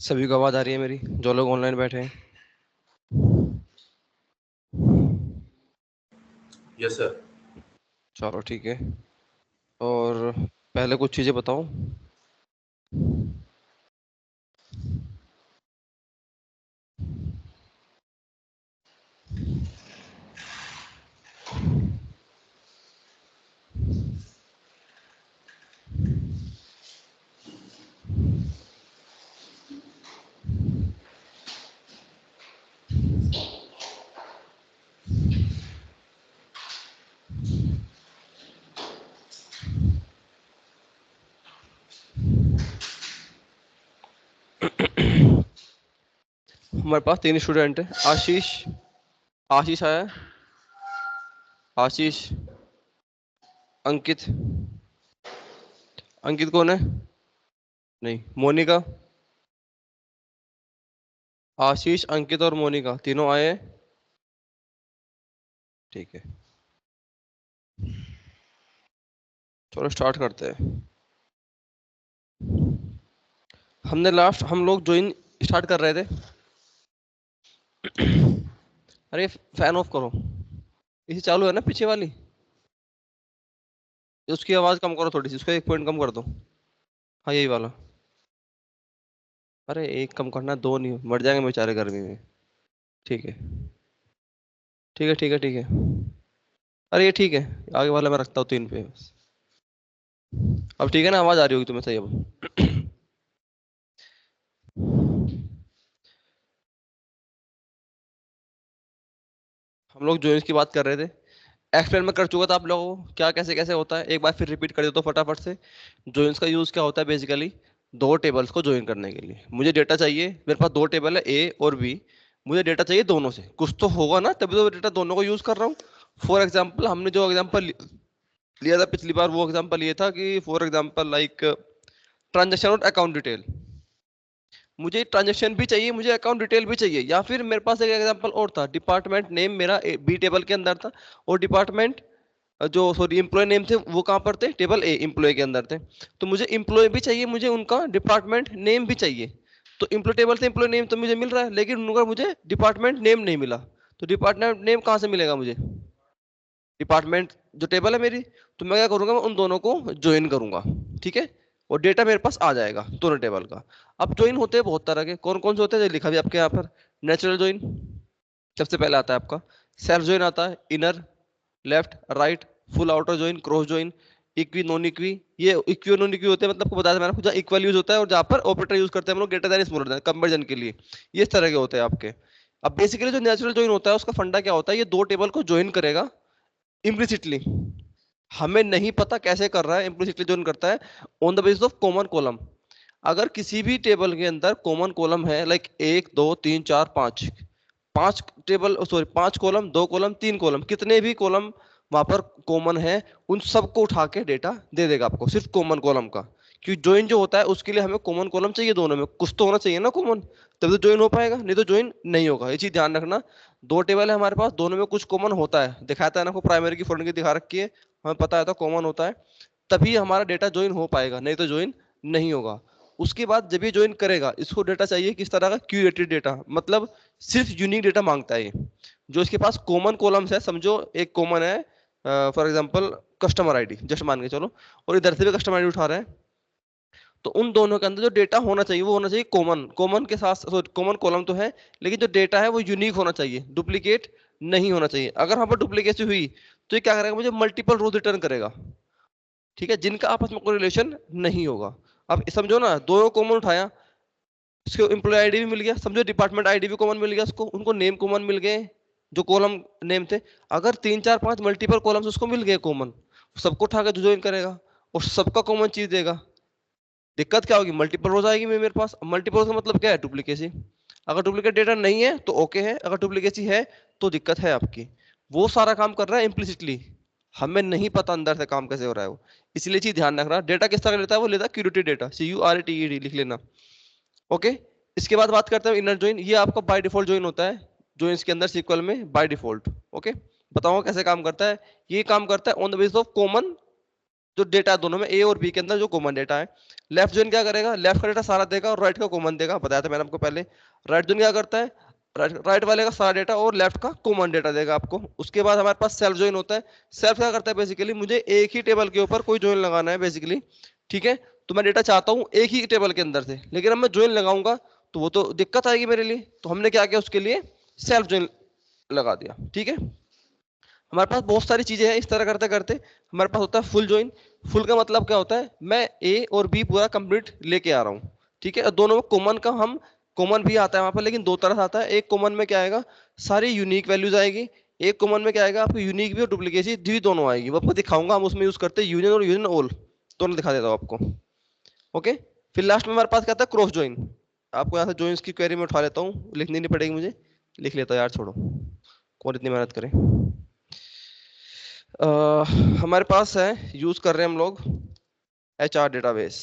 सभी को आवाज आ रही है मेरी, जो लोग ऑनलाइन बैठे हैं? Yes sir. चलो ठीक है। और पहले कुछ चीजें बताऊं। हमारे पास 3 स्टूडेंट है। आशीष, आशीष आया है? आशीष, अंकित, अंकित कौन है? नहीं, मोनिका। आशीष, अंकित और मोनिका तीनों आए हैं। ठीक है, चलो स्टार्ट करते हैं। हम लोग ज्वाइन स्टार्ट कर रहे थे। अरे फैन ऑफ करो। इसी चालू है ना पीछे वाली? उसकी आवाज कम करो थोड़ी सी, उसका 1 पॉइंट कम कर दो। हाँ यही वाला। अरे एक कम करना, 2 नहीं, मर जाएंगे बेचारे गर्मी में। ठीक है, ठीक है, ठीक है, ठीक है। अरे ये ठीक है। आगे वाला मैं रखता हूँ 3 पे बस। अब ठीक है ना? आवाज आ रही होगी तुम्हें सही अब? हम लोग जॉइंस की बात कर रहे थे। एक्सप्लेन में कर चुका था आप लोगों को क्या कैसे कैसे होता है। एक बार फिर रिपीट कर देता हूँ फटाफट से। जॉइंस का यूज क्या होता है? बेसिकली दो टेबल्स को ज्वाइन करने के लिए मुझे डेटा चाहिए। मेरे पास 2 टेबल है, ए और बी। मुझे डेटा चाहिए दोनों से, कुछ तो होगा ना, तभी तो डेटा दोनों को यूज कर रहा हूँ। फॉर एग्जाम्पल, हमने जो एग्जाम्पल लिया था पिछली बार, वो एग्जाम्पल ये था कि फॉर एग्जाम्पल लाइक ट्रांजेक्शन और अकाउंट डिटेल। मुझे ट्रांजेक्शन भी चाहिए, मुझे अकाउंट डिटेल भी चाहिए। या फिर मेरे पास एक एग्जांपल और था, डिपार्टमेंट नेम मेरा बी टेबल के अंदर था, और डिपार्टमेंट जो सॉरी एम्प्लॉय नेम थे वो कहाँ पर थे? टेबल ए एम्प्लॉय के अंदर थे। तो मुझे एम्प्लॉय भी चाहिए, मुझे उनका डिपार्टमेंट नेम भी चाहिए। तो एम्प्लॉय टेबल से एम्प्लॉय नेम तो मुझे मिल रहा है, लेकिन उनका मुझे डिपार्टमेंट नेम नहीं मिला। तो डिपार्टमेंट नेम कहाँ से मिलेगा मुझे? डिपार्टमेंट जो टेबल है मेरी, तो मैं क्या करूंगा? मैं उन दोनों को ज्वाइन करूंगा। ठीक है, और डेटा मेरे पास आ जाएगा दोनों टेबल का। अब ज्वाइन होते हैं बहुत तरह के। कौन कौन से होते हैं ये लिखा भी आपके यहाँ पर। नेचुरल ज्वाइन सबसे पहले आता है आपका। सेल्फ ज्वाइन आता है, inner, left, right, full outer join, cross join, equi, non equi. ये इक्वी और नॉन इक्वी होते हैं, मतलब आपको बताया था मैंने आपको, जहाँ इक्वल यूज होता है और जहाँ पर ऑपरेटर यूज करते हैं हम लोग greater than smaller than comparison के लिए। ये इस तरह के होते हैं आपके। अब बेसिकली जो नेचुरल ज्वाइन होता है उसका फंडा क्या होता है? ये दो टेबल को ज्वाइन करेगा इम्प्लिसिटली। हमें नहीं पता कैसे कर रहा है, इम्प्लिसिटली ज्वाइन करता है on the basis of common column. अगर किसी भी टेबल के अंदर कॉमन कॉलम है, like 1 2 3 4 5, 5 table sorry 5 column, 2 column, 3 column, कितने भी कॉलम वहां पर कॉमन है, उन सबको उठा के डेटा दे देगा आपको सिर्फ कॉमन कॉलम का। क्योंकि ज्वाइन जो होता है उसके लिए हमें कॉमन कॉलम चाहिए, दोनों में कुछ तो होना चाहिए ना कॉमन, तभी तो ज्वाइन हो पाएगा, नहीं तो ज्वाइन नहीं होगा। ये चीज ध्यान रखना। 2 टेबल है हमारे पास, दोनों में कुछ कॉमन होता है, दिखाता है ना, आपको प्राइमरी की फॉरेन की दिखा रखी है, हमें पता है तो कॉमन होता है, तभी हमारा डेटा ज्वाइन हो पाएगा, नहीं तो ज्वाइन नहीं होगा। उसके बाद जब ये ज्वाइन करेगा, इसको डेटा चाहिए किस तरह का? क्यूरेटेड डेटा, मतलब सिर्फ यूनिक डेटा मांगता है ये। जो इसके पास कॉमन कॉलम्स है, समझो एक कॉमन है for example customer ID, just मान के चलो, और इधर से भी कस्टमर आईडी उठा रहे हैं, तो उन दोनों के अंदर जो डेटा होना चाहिए वो होना चाहिए कॉमन। कॉमन के साथ कॉमन कॉलम तो है, लेकिन जो डेटा है वो यूनिक होना चाहिए, डुप्लीकेट नहीं होना चाहिए। अगर वहां पर डुप्लीकेसी हुई तो ये क्या करेगा? मुझे मल्टीपल रोज रिटर्न करेगा, ठीक है, जिनका आपस में कोई रिलेशन नहीं होगा। अब समझो ना, दोनों कॉमन उठाया, इसको एम्प्लॉय आईडी भी मिल गया, समझो डिपार्टमेंट आईडी भी कॉमन मिल गया उसको, उनको नेम कॉमन मिल गए जो कॉलम नेम थे। अगर 3 4 5 मल्टीपल कॉलम्स उसको मिल गए कॉमन, सबको उठा के ज्वाइन करेगा और सबका कॉमन चीज देगा। दिक्कत क्या होगी? मल्टीपल रोज आएगी मेरे पास। मल्टीपल रोज का मतलब क्या है? डुप्लीकेसी। अगर डुप्लीकेट डेटा नहीं है तो ओके है, अगर डुप्लीकेसी है तो दिक्कत है आपकी। वो सारा काम कर रहा है इम्प्लिसिटली, हमें नहीं पता अंदर से काम कैसे हो रहा है वो। इसलिए चीज ध्यान रखना, डेटा किस तरह लेता है? वो लेता है क्यूरेटेड डेटा, CURATED लिख लेना। ओके, इसके बाद बात करते हैं इनर ज्वाइन। ये आपका बाय डिफॉल्ट ज्वाइन होता है ज्वाइंस के अंदर सीक्वल में बाय डिफॉल्ट। ओके, बताऊंगा कैसे काम करता है। ये काम करता है on the basis of common जो डेटा है दोनों में ए और बी के अंदर जो कॉमन डेटा है। लेफ्ट जॉइन क्या करेगा, लेफ्ट का डेटा सारा देगा और राइट का कॉमन देगा, बताया था मैंने आपको पहले। राइट जॉइन क्या करता है, राइट वाले का सारा डेटा और लेफ्ट का कॉमन डेटा देगा आपको। उसके बाद हमारे पास सेल्फ जॉइन होता है। सेल्फ क्या करता है, बेसिकली मुझे एक ही टेबल के ऊपर कोई जॉइन लगाना है बेसिकली, ठीक है। तो मैं डेटा चाहता हूं एक ही टेबल के अंदर से, लेकिन अब मैं जॉइन लगाऊंगा तो वो तो दिक्कत आएगी मेरे लिए। तो हमने क्या किया उसके लिए, सेल्फ जॉइन लगा दिया, ठीक है। हमारे पास बहुत सारी चीजें हैं। इस तरह करते करते हमारे पास होता है फुल जॉइन। फुल का मतलब क्या होता है, मैं ए और बी पूरा कंप्लीट लेके आ रहा हूँ, ठीक है। और दोनों में कॉमन का हम, कॉमन भी आता है वहां पर, लेकिन दो तरह से आता है। एक कॉमन में क्या आएगा, सारी यूनिक वैल्यूज आएगी। एक कॉमन में क्या आएगा, आपको यूनिक भी और डुप्लीकेसी भी दोनों आएगी। वो आपको दिखाऊंगा, हम उसमें यूज करते हैं यूनियन और यूनियन ऑल, दोनों दिखा देता हूँ आपको। ओके, फिर लास्ट में हमारे पास क्या आता है, क्रॉस जॉइन। आपको यहाँ से जॉइंस की क्वेरी में उठा लेता हूँ, लिखनी नहीं पड़ेगी मुझे, लिख लेता हूँ यार, छोड़ो कौन इतनी मेहनत करे। हमारे पास है, यूज कर रहे हैं हम लोग HR डेटाबेस।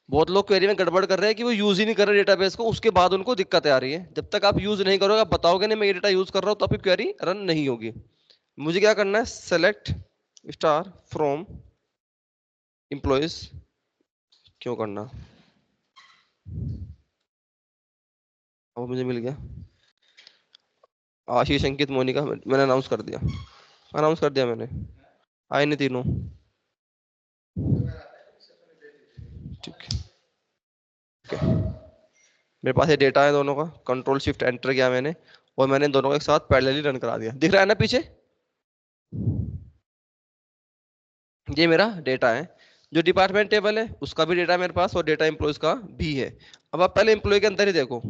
बहुत लोग क्वेरी में गड़बड़ कर रहे हैं कि वो यूज ही नहीं कर रहे डेटाबेस को, उसके बाद उनको दिक्कतें आ रही है। जब तक आप यूज नहीं करोगे, आप बताओगे नहीं मैं ये डेटा यूज कर रहा हूँ, तो आपकी क्वेरी रन नहीं होगी। मुझे क्या करना है, सेलेक्ट स्टार फ्रॉम एम्प्लॉइज, क्यों करना, अब मुझे मिल गया। आशीष, अंकित, मोनिका, मैंने अनाउंस कर दिया, अनाउंस कर दिया मैंने, आए नहीं तीनों, ठीक है। मेरे पास ये डेटा है दोनों का, कंट्रोल शिफ्ट एंटर किया मैंने, और मैंने दोनों को एक साथ पैरेलली रन करा दिया। दिख रहा है ना पीछे, ये मेरा डेटा है। जो डिपार्टमेंट टेबल है उसका भी डेटा मेरे पास, और डेटा एम्प्लॉयज का भी है। अब आप पहले एम्प्लॉय के अंदर ही देखो,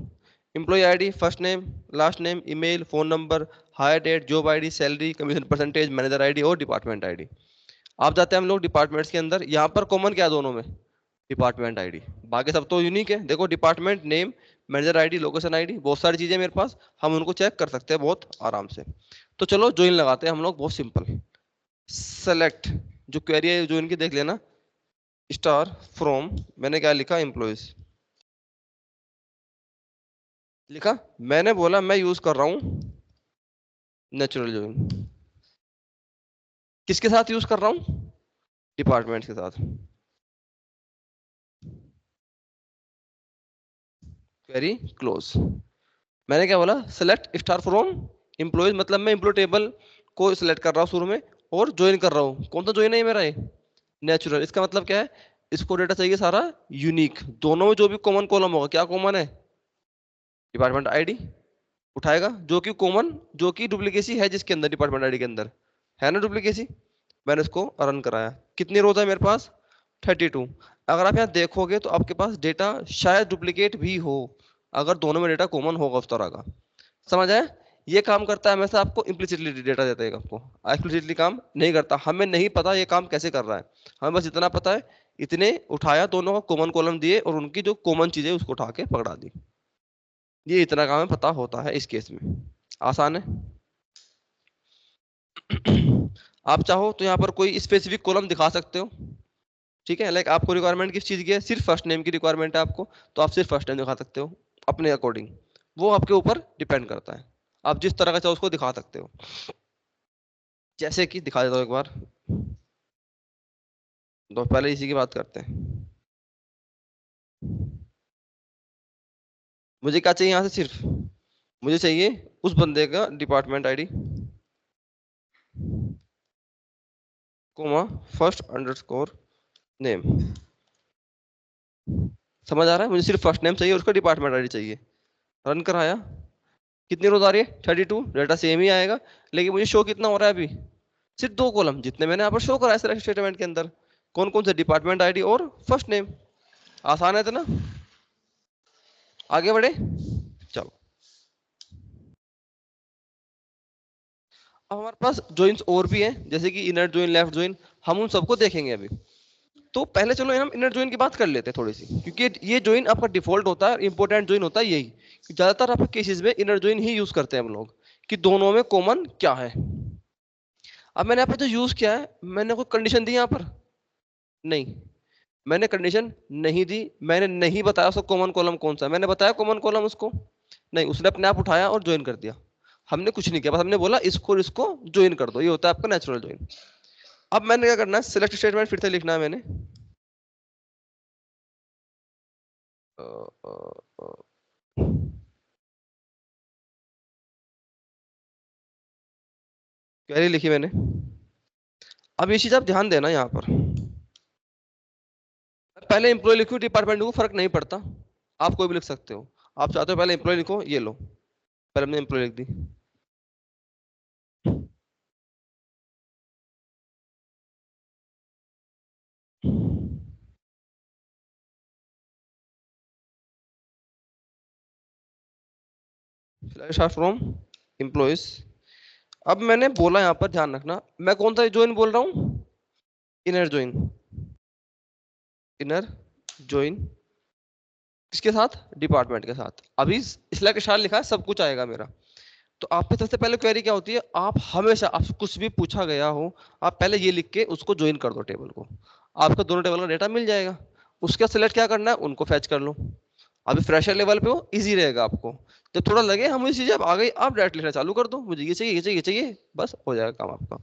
employee ID, first name, last name, email, phone number, hire date, job ID, salary, commission percentage, manager ID और डिपार्टमेंट आईडी। आप जाते हैं हम लोग डिपार्टमेंट्स के अंदर, यहाँ पर कॉमन क्या है दोनों में, डिपार्टमेंट आईडी। बाकी सब तो यूनिक है, देखो department name, manager ID, location ID, बहुत सारी चीजें मेरे पास, हम उनको चेक कर सकते हैं बहुत आराम से। तो चलो ज्वाइन लगाते हैं हम लोग, बहुत सिंपल। सेलेक्ट, जो क्वेरी है जो इनकी देख लेना, स्टार फ्रॉम, मैंने क्या लिखा, एम्प्लॉयज लिखा। मैंने बोला मैं यूज कर रहा हूं नेचुरल ज्वाइन। किसके साथ यूज कर रहा हूं, डिपार्टमेंट के साथ। Query close. मैंने क्या बोला, सेलेक्ट स्टार फ्रॉम एम्प्लॉयज, मतलब मैं एम्प्लॉय टेबल को सिलेक्ट कर रहा हूँ शुरू में, और ज्वाइन कर रहा हूँ। कौन सा ज्वाइन है मेरा, ये नेचुरल। इसका मतलब क्या है, इसको डेटा चाहिए सारा यूनिक। दोनों में जो भी कॉमन कॉलम होगा, क्या कॉमन है, डिपार्टमेंट आईडी उठाएगा, जो कि कॉमन, जो कि डुप्लीकेसी है जिसके अंदर, डिपार्टमेंट आईडी के अंदर है ना डुप्लीकेसी। मैंने इसको रन कराया। कितनी रोज है मेरे पास, 32। अगर आप यहाँ देखोगे तो आपके पास डेटा शायद डुप्लीकेट भी हो, अगर दोनों में डेटा कॉमन होगा उस तरह का। समझ आया, ये काम करता है हमेशा, आपको इम्प्लिसिटली डेटा देता है आपको, एक्सप्लिसिटली काम नहीं करता। हमें नहीं पता ये काम कैसे कर रहा है, हमें बस इतना पता है, इतने उठाया, दोनों का कॉमन कॉलम दिए और उनकी जो कॉमन चीजें उसको उठा के पकड़ा दी। ये इतना काम हमें पता होता है इस केस में, आसान है। आप चाहो तो यहाँ पर कोई स्पेसिफिक कॉलम दिखा सकते हो, ठीक है। लाइक आपको रिक्वायरमेंट किस चीज की है, सिर्फ फर्स्ट नेम की रिक्वायरमेंट है आपको, तो आप सिर्फ फर्स्ट नेम दिखा सकते हो अपने अकॉर्डिंग। वो आपके ऊपर डिपेंड करता है, आप जिस तरह का चाहो उसको दिखा सकते हो। जैसे कि दिखा देता हूँ एक बार, तो पहले इसी की बात करते हैं। मुझे क्या चाहिए यहाँ से, सिर्फ मुझे चाहिए उस बंदे का department ID, comma, first underscore name. समझ आ रहा है, मुझे सिर्फ फर्स्ट नेम चाहिए, उसका डिपार्टमेंट आईडी चाहिए। रन कराया, कितनी रोज आ रही है, 32। डेटा सेम ही आएगा, लेकिन मुझे शो कितना हो रहा है अभी, सिर्फ दो कॉलम, जितने मैंने यहाँ पर शो करा है सिलेक्ट स्टेटमेंट के अंदर। कौन कौन से, डिपार्टमेंट आईडी और फर्स्ट नेम। आसान है इतना, आगे बढ़े, चलो। अब हमारे पास ज्वाइंस और भी हैं, जैसे कि इनर ज्वाइन, लेफ्ट ज्वाइन, हम उन सबको देखेंगे अभी। तो पहले चलो हम इनर ज्वाइन की बात कर लेते हैं थोड़ी सी, क्योंकि ये ज्वाइन आपका डिफॉल्ट होता है, इंपॉर्टेंट ज्वाइन होता है यही। ज्यादातर आपके केसेस में इनर ज्वाइन ही यूज करते हैं हम लोग, कि दोनों में कॉमन क्या है। अब मैंने यहाँ पर जो यूज किया है, मैंने कोई कंडीशन दी यहाँ पर, नहीं, मैंने कंडीशन नहीं दी, मैंने नहीं बताया उसका कॉमन कॉलम कौन सा है, मैंने बताया कॉमन कॉलम उसको नहीं, उसने अपने आप उठाया और ज्वाइन कर दिया। हमने कुछ नहीं किया, बस हमने बोला इसको इसको ज्वाइन कर दो, ये होता है आपका नेचुरल ज्वाइन। अब मैंने क्या करना है, सिलेक्ट स्टेटमेंट फिर से लिखना है मैंने। अ, अ, अ, क्वेरी लिखी मैंने। अब ये चीज आप ध्यान देना यहाँ पर, पहले एम्प्लॉय लिखो डिपार्टमेंट को फर्क नहीं पड़ता, आप कोई भी लिख सकते हो। आप चाहते हो पहले एम्प्लॉय लिखो, ये लो, पहले हमने एम्प्लॉय लिख दी। Start from employees. अब मैंने बोला यहाँ पर ध्यान रखना, मैं कौन सा ज्वाइन बोल रहा हूँ, इनर ज्वाइन। इनर ज्वाइन किसके साथ, डिपार्टमेंट के साथ। अभी इसलिए के साथ लिखा है, सब कुछ आएगा मेरा। तो आप पे सबसे पहले क्वेरी क्या होती है, आप हमेशा आपसे कुछ भी पूछा गया हो, आप पहले ये लिख के उसको ज्वाइन कर दो टेबल को, आपको दोनों टेबल का डेटा मिल जाएगा। उसका सिलेक्ट क्या करना है, उनको फैच कर लो। अभी फ्रेशर लेवल पे हो, इजी रहेगा आपको। जब थोड़ा लगे हम इस चीज अब आ गई, आप डायरेक्ट लिखना चालू कर दो, मुझे ये चाहिए, ये चाहिए, ये चाहिए, बस हो जाएगा काम आपका।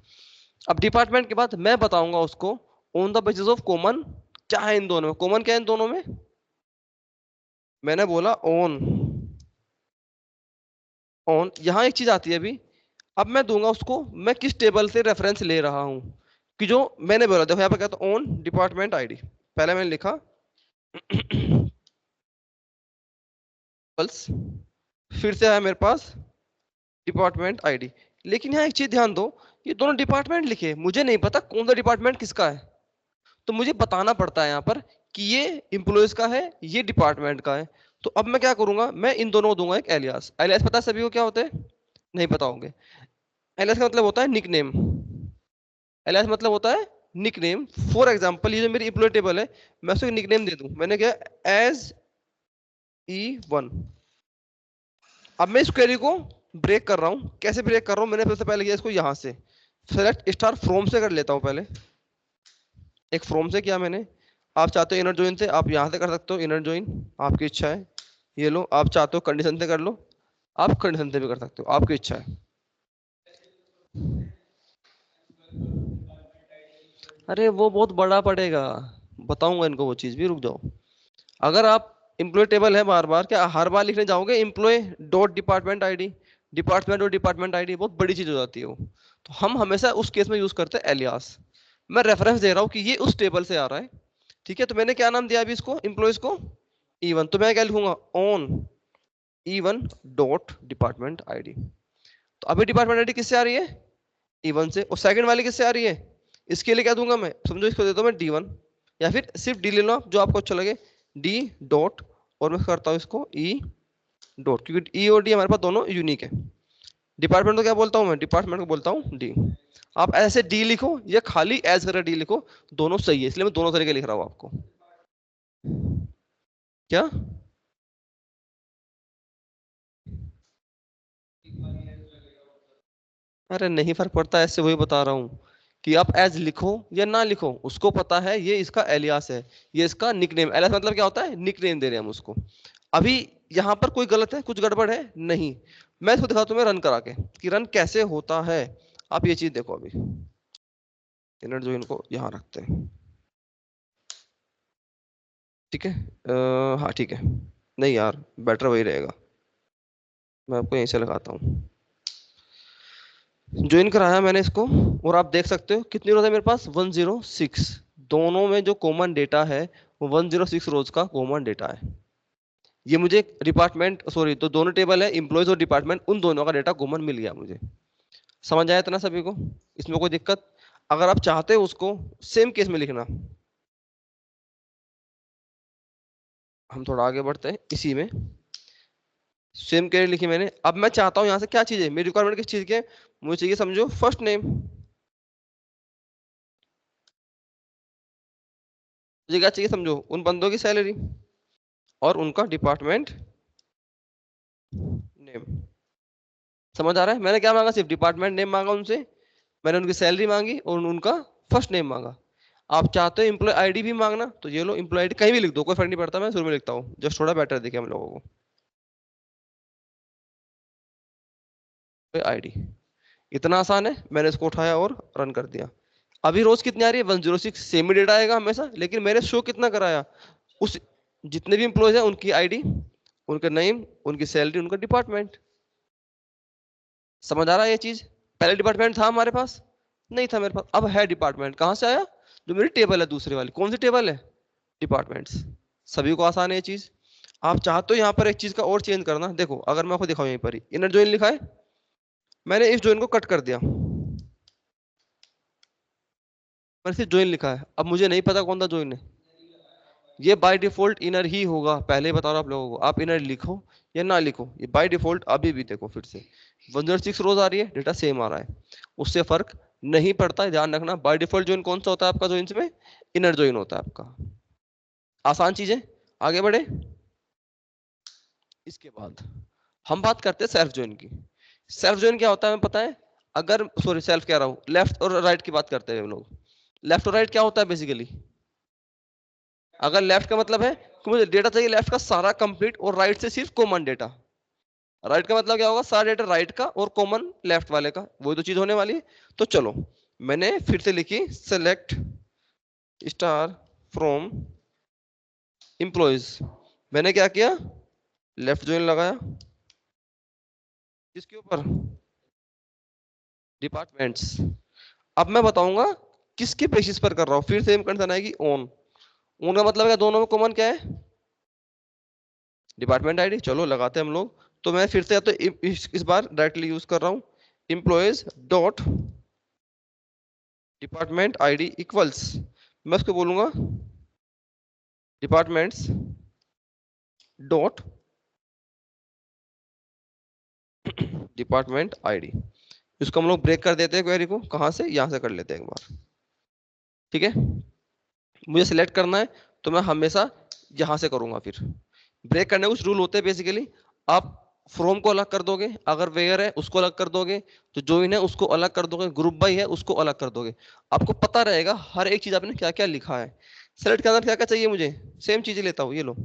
अब डिपार्टमेंट के बाद मैं बताऊंगा उसको on the basis of common, क्या है इन दोनों में, कॉमन क्या है इन दोनों में, मैंने बोला ऑन। ऑन यहां एक चीज आती है अभी, अब मैं दूंगा उसको मैं किस टेबल से रेफरेंस ले रहा हूं, कि जो मैंने बोला, देखो यहाँ पे कहता हूँ ऑन डिपार्टमेंट आईडी, पहले मैंने लिखा पल्स, फिर से आया मेरे पास डिपार्टमेंट आईडी। लेकिन यहाँ एक चीज ध्यान दो, ये दोनों डिपार्टमेंट लिखे, मुझे नहीं पता कौन सा डिपार्टमेंट किसका है, तो मुझे बताना पड़ता है यहाँ पर कि ये एम्प्लॉयज का है, ये डिपार्टमेंट का है। तो अब मैं क्या करूंगा, मैं इन दोनों को दूंगा एक एलियास। एलियास पता है सभी को क्या होते हैं, नहीं पता होंगे। एलियास का मतलब होता है निकनेम। एलियास मतलब होता है निकनेम। फॉर एग्जांपल ये जो मेरी एम्प्लॉय टेबल है, मैं उसको निकनेम दे दूं, मैंने क्या, एज E1। अब मैं इस क्वेरी को ब्रेक कर रहा हूं, कैसे ब्रेक कर रहा हूं, मैंने सबसे पहले किया इसको यहां से सेलेक्ट स्टार फ्रॉम से कर लेता हूं पहले। एक फ्रॉम से किया मैंने, आप चाहते हो इनर जॉइन से, आप यहां से कर सकते हो इनर जॉइन, आपकी इच्छा है। ये लो, आप चाहते हो कंडीशन से कर लो, आप कंडीशन से भी कर सकते हो, आपकी इच्छा है। अरे वो बहुत बड़ा पड़ेगा, बताऊंगा इनको वो चीज भी, रुक जाओ। अगर आप एम्प्लॉय टेबल है, बार बार क्या हर बार लिखने जाओगे employ dot department ID, department और डिपार्टमेंट आईडी, बहुत बड़ी चीज हो जाती है वो। तो हम हमेशा उस केस में यूज करते हैं एलियास। मैं रेफरेंस दे रहा हूँ कि ये उस टेबल से आ रहा है, ठीक है। तो मैंने क्या नाम दिया अभी इसको, एम्प्लॉयज को E1, तो मैं क्या लिखूंगा, on E1 dot department ID. तो अभी डिपार्टमेंट आईडी किससे आ रही है, E1 से, और सेकंड वाली किससे आ रही है, इसके लिए क्या दूंगा मैं, समझो इसको देता हूँ मैं D1, या फिर सिर्फ डी ले लो आप, जो आपको अच्छा लगे, डी डॉट, और मैं करता हूँ इसको ई डॉट, क्योंकि ई और डी हमारे पास दोनों यूनिक है। डिपार्टमेंट को क्या बोलता हूँ मैं, डिपार्टमेंट को बोलता हूँ डी। आप ऐसे डी लिखो या खाली एज करके डी लिखो, दोनों सही है, इसलिए मैं दोनों तरीके लिख रहा हूँ आपको। क्या, अरे नहीं फर्क पड़ता, ऐसे वही बता रहा हूँ कि आप एज लिखो या ना लिखो, उसको पता है ये इसका एलियास है, ये इसका निकनेम। एलियास मतलब क्या होता है, निकनेम दे रहे हैं हम उसको। अभी यहाँ पर कोई गलत है, कुछ गड़बड़ है नहीं, मैं इसको दिखाता हूँ रन करा के कि रन कैसे होता है। आप ये चीज देखो अभी, इनर जो इनको यहाँ रखते हैं, ठीक है। हाँ ठीक है, नहीं यार बेटर वही रहेगा, मैं आपको यहीं से लगाता हूँ। ज्वाइन कराया मैंने इसको, और आप देख सकते हो कितनी रोज है मेरे पास, 106। दोनों में जो कॉमन डेटा है वो 106 रोज का कॉमन डेटा है। ये मुझे डिपार्टमेंट, सॉरी, तो दोनों टेबल है, इंप्लॉयज और डिपार्टमेंट, उन दोनों का डेटा कॉमन मिल गया मुझे। समझ आया इतना सभी को, इसमें कोई दिक्कत, अगर आप चाहते हो उसको सेम केस में लिखना, हम थोड़ा आगे बढ़ते हैं इसी में। सेम केस लिखी मैंने, अब मैं चाहता हूँ यहाँ से क्या चीज है, मेरी रिक्वायरमेंट किस चीज के, मुझे चाहिए समझो फर्स्ट नेम, मुझे क्या चाहिए समझो, उन बंदों की सैलरी और उनका डिपार्टमेंट नेम। समझ आ रहा है, मैंने क्या मांगा, सिर्फ डिपार्टमेंट नेम मांगा उनसे, मैंने उनकी सैलरी मांगी और उनका फर्स्ट नेम मांगा। आप चाहते हो एम्प्लॉय आईडी भी मांगना, तो ये लो एम्प्लॉय आईडी कहीं भी लिख दो, कोई फर्क नहीं पड़ता, मैं शुरू में लिखता हूँ जस्ट थोड़ा बेटर दिखे हम लोगों को। आईडी इतना आसान है, मैंने इसको उठाया और रन कर दिया। अभी रोज कितनी आ रही है 106, सेम ही डेटा आएगा हमेशा, लेकिन मैंने शो कितना कराया, उस जितने भी एम्प्लॉयज हैं उनकी आईडी, उनका नेम, उनकी सैलरी, उनका डिपार्टमेंट। समझ आ रहा है ये चीज? पहले डिपार्टमेंट था हमारे पास, नहीं था मेरे पास, अब है डिपार्टमेंट। कहां से आया? जो मेरी टेबल है दूसरे वाली, कौन सी टेबल है? डिपार्टमेंट्स। सभी को आसान है ये चीज। आप चाहते हो यहाँ पर एक चीज का और चेंज करना, देखो अगर मैं आपको दिखाऊं, यहीं पर ही इनर जॉइन लिखा है, मैंने इस जॉइन को कट कर दिया, मैंने सिर्फ जॉइन लिखा है, अब मुझे नहीं पता कौन सा जॉइन है। ये बाय डिफॉल्ट इनर ही होगा, पहले ही बता रहा हूं आप लोगों को, आप इनर लिखो या ना लिखो, ये बाय डिफॉल्ट अभी भी देखो फिर से 106 रोज आ रही है, डेटा सेम आ रहा है, उससे फर्क नहीं पड़ता है, ध्यान रखना। बाय डिफॉल्ट जॉइन कौन सा होता है आपका जॉइंस में? इनर जॉइन होता है आपका। आसान चीजें, आगे बढ़े। इसके बाद हम बात करते हैं सेल्फ जॉइन की। सेल्फ जॉइन क्या होता है हमें पता है? अगर सॉरी सेल्फ कह रहा हूं, लेफ्ट और राइट की बात करते हैं हम लोग। लेफ्ट और राइट क्या होता है बेसिकली? अगर लेफ्ट का मतलब है कि मुझे डेटा चाहिए लेफ्ट का सारा कंप्लीट, और राइट से सिर्फ कॉमन डेटा। राइट का मतलब क्या होगा? सारा डेटा राइट का और कॉमन लेफ्ट वाले का, वही तो चीज होने वाली है। तो चलो, मैंने फिर से लिखी सेलेक्ट स्टार फ्रॉम एम्प्लॉयज। मैंने क्या किया? लेफ्ट ज्वाइन लगाया, किसके ऊपर? डिपार्टमेंट्स। अब मैं बताऊंगा किसके बेसिस पर कर रहा हूं, फिर सेम कंडीशन आएगी ऑन। ऑन का मतलब है दोनों में कॉमन क्या है? Department ID. चलो लगाते हैं हम लोग। तो मैं फिर से या तो इस बार डायरेक्टली यूज कर रहा हूं, employees dot department ID equals, मैं उसको बोलूंगा डिपार्टमेंट्स डॉट डिपार्टमेंट आईडी। इसको हम लोग ब्रेक कर देते हैं क्वेरी को, कहां से? यहां से कर लेते हैं एक बार, ठीक है। मुझे सिलेक्ट करना है तो मैं हमेशा यहां से करूंगा। फिर ब्रेक करने के कुछ रूल होते हैं बेसिकली। आप फ्रॉम को अलग कर दोगे, अगर वेयर है उसको अलग कर दोगे, जो ज्वाइन है उसको अलग कर दोगे, ग्रुप बाय है उसको अलग कर दोगे। आपको पता रहेगा हर एक चीज आपने क्या क्या लिखा है। सेलेक्ट के अंदर क्या क्या चाहिए मुझे, सेम चीजें लेता हूँ, ये लो।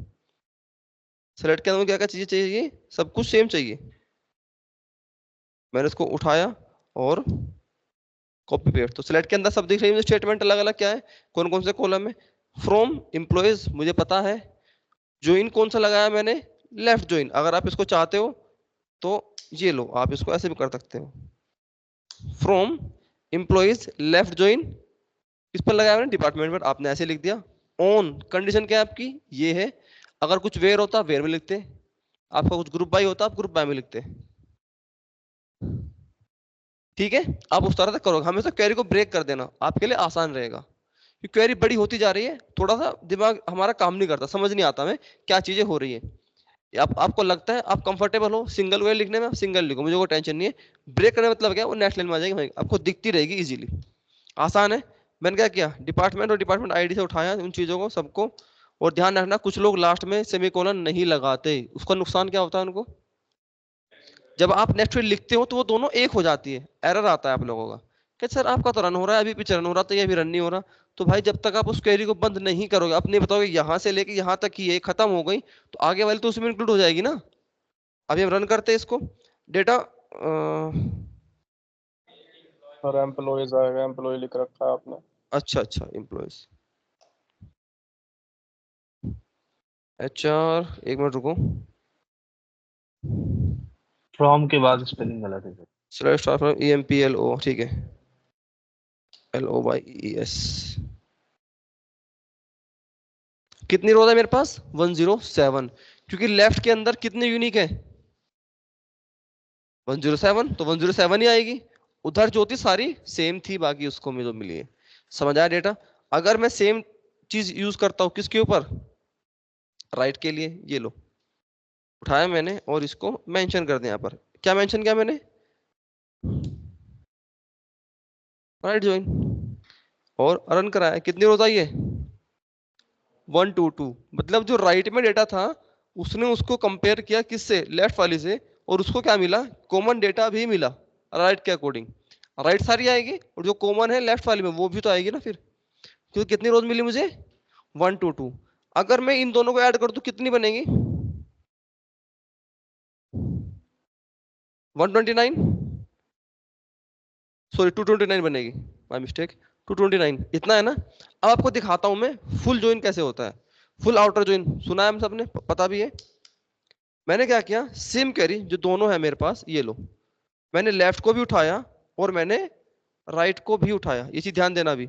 सेलेक्ट के अंदर क्या क्या चीजें चाहिए, सब कुछ सेम चाहिए। मैंने इसको उठाया और कॉपी पेस्ट। तो सिलेक्ट के अंदर सब दिख रही है मुझे, स्टेटमेंट अलग अलग क्या है, कौन कौन से कॉलम है। फ्रॉम एम्प्लॉयज मुझे पता है, ज्वाइन कौन सा लगाया मैंने? Left join. अगर आप इसको चाहते हो तो ये लो, आप इसको ऐसे भी कर सकते हो, फ्रॉम एम्प्लॉयज लेफ्ट ज्वाइन। किस पर लगाया मैंने? डिपार्टमेंट पर, आपने ऐसे लिख दिया। ऑन कंडीशन क्या है आपकी? ये है। अगर कुछ वेयर होता वेयर में लिखते, आपका कुछ ग्रुप बाय होता आप ग्रुप बाय में लिखते। ठीक है, आप उस तरह से करोगे, हमेशा क्वेरी को ब्रेक कर देना, आपके लिए आसान रहेगा। कि क्वेरी बड़ी होती जा रही है, थोड़ा सा दिमाग हमारा काम नहीं करता, समझ नहीं आता हमें क्या चीजें हो रही है। आपको लगता है आप कंफर्टेबल हो सिंगल वे लिखने में, आप सिंगल लिखो, मुझे कोई टेंशन नहीं है। ब्रेक करने का मतलब क्या है? वो नेक्स्ट लाइन में आ जाएगी भाई, आपको दिखती रहेगी इजीली, आसान है। मैंने क्या किया? डिपार्टमेंट और डिपार्टमेंट आईडी से उठाया उन चीजों को सबको। और ध्यान रखना कुछ लोग लास्ट में सेमीकोलन नहीं लगाते, उसका नुकसान क्या होता है उनको? जब आप नेक्स्ट फिर लिखते हो तो वो दोनों एक हो जाती है, एरर आता है आप लोगों का कि सर आपका तो रन हो रहा है, अभी पीछे रन हो रहा था, ये अभी रन नहीं हो रहा। तो भाई जब तक आप उस क्वेरी को बंद नहीं करोगे, अपने बताओगे यहाँ से लेके यहाँ तक की ये खत्म हो गई, तो आगे वाली तो उसमें इंक्लूड हो जाएगी ना। अभी हम रन करते हैं इसको, डेटा और एम्प्लॉयज आएगा, एम्प्लॉय लिख रखा है आपने। अच्छा अच्छा, एम्प्लॉयज HR, एक मिनट रुको। फ्रॉम के बाद स्पेलिंग गलत है sir. Slash star from EMPLO, ठीक है, LOYES। कितनी रोज है मेरे पास? 107, क्योंकि लेफ्ट के अंदर कितने यूनिक है? 107, तो 107 ही आएगी। उधर जो थी सारी सेम थी, बाकी उसको में जो मिली है। समझ आया डेटा? अगर मैं सेम चीज यूज करता हूँ किसके ऊपर? राइट के लिए, ये लो, उठाया मैंने और इसको मेंशन कर दिया। यहाँ पर क्या मेंशन किया मैंने? राइट ज्वाइन, और रन कराया। कितनी रोज आई है? 122। मतलब जो राइट में डेटा था उसने उसको कंपेयर किया किससे? लेफ्ट वाली से, और उसको क्या मिला? कॉमन डेटा भी मिला राइट के अकॉर्डिंग। राइट सारी आएगी, और जो कॉमन है लेफ्ट वाली में वो भी तो आएगी ना फिर। क्योंकि कितनी रोज मिली मुझे? 122। अगर मैं इन दोनों को ऐड कर दूं कितनी बनेगी? 129, सॉरी 229 बनेगी, माय मिस्टेक। 229 इतना है ना। अब आपको दिखाता हूं मैं फुल ज्वाइन कैसे होता है। फुल आउटर ज्वाइन सुना है हम सबने, पता भी है। मैंने क्या किया, सेम कैरी जो दोनों है मेरे पास, ये लो, मैंने लेफ्ट को भी उठाया और मैंने राइट को भी उठाया। ये चीज ध्यान देना भी,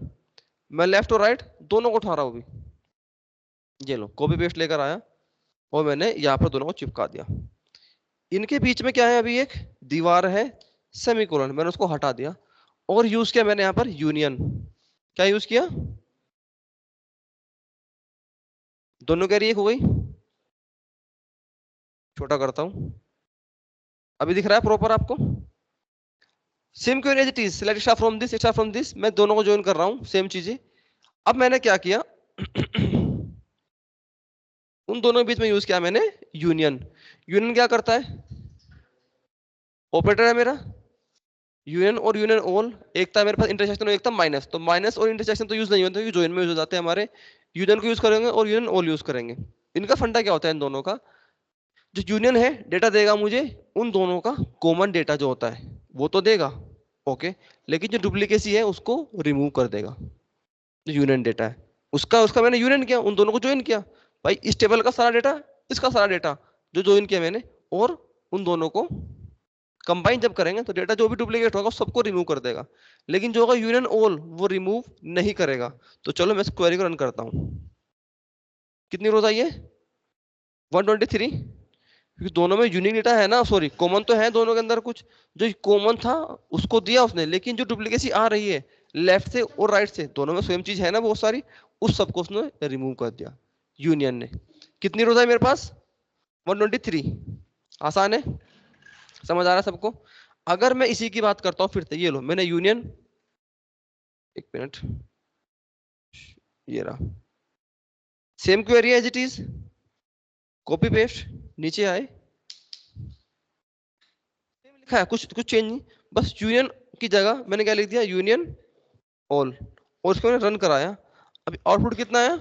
मैं लेफ्ट और राइट दोनों को उठा रहा हूं अभी। ये लो कॉपी पेस्ट लेकर आया और मैंने यहाँ पर दोनों को चिपका दिया। इनके बीच में क्या है, अभी एक दीवार है सेमीकोलन, मैंने उसको हटा दिया और यूज किया मैंने यहाँ पर यूनियन। क्या यूज किया, दोनों कैरी एक हो गई। छोटा करता हूं, अभी दिख रहा है प्रॉपर आपको। Same query as it is, select star from this, star from this, मैं दोनों को ज्वाइन कर रहा हूं, सेम चीजें। अब मैंने क्या किया उन दोनों के बीच में यूज किया मैंने यूनियन। यूनियन क्या करता है, ऑपरेटर है मेरा, यूनियन और यूनियन ऑल, एक था मेरे पास इंटरसेक्शन और एक था माइनस, तो माइनस और इंटरसेक्शन तो यूज नहीं होते, ज्वाइन में यूज हो जाते हैं हमारे। यूनियन को यूज करेंगे और यूनियन ऑल यूज करेंगे। इनका फंडा क्या होता है इन दोनों का, जो यूनियन है डेटा देगा मुझे उन दोनों का कॉमन डेटा जो होता है वो तो देगा, ओके, लेकिन जो डुप्लीकेसी है उसको रिमूव कर देगा। जो यूनियन डेटा है उसका उसका मैंने यूनियन किया, उन दोनों को ज्वाइन किया। भाई इस टेबल का सारा डेटा, इसका सारा डेटा जो ज्वाइन किया मैंने, और उन दोनों को कंबाइन जब करेंगे तो डेटा जो भी डुप्लीकेट होगा सबको रिमूव कर देगा। लेकिन जो होगा यूनियन ऑल वो रिमूव नहीं करेगा। तो चलो मैं इस क्वेरी को रन करता हूं। कितनी रोज आई है, 123, क्योंकि दोनों में यूनिक डेटा है ना, सॉरी कॉमन तो है दोनों के अंदर कुछ। जो कॉमन था उसको दिया उसने, लेकिन जो डुप्लीकेसी आ रही है लेफ्ट से और राइट से, दोनों में सेम चीज है ना बहुत सारी, उस सबको उसने रिमूव कर दिया यूनियन ने। कितनी रोज है मेरे पास, 123। आसान है, समझ आ रहा है सबको। अगर मैं इसी की बात करता हूं फिर से, ये लो मैंने यूनियन, एक मिनट, ये रहा same query as it is, copy paste, नीचे आए, लिखा है, कुछ कुछ चेंज नहीं, बस यूनियन की जगह मैंने क्या लिख दिया, यूनियन ऑल, और उसको मैंने रन कराया। अभी आउटपुट कितना आया,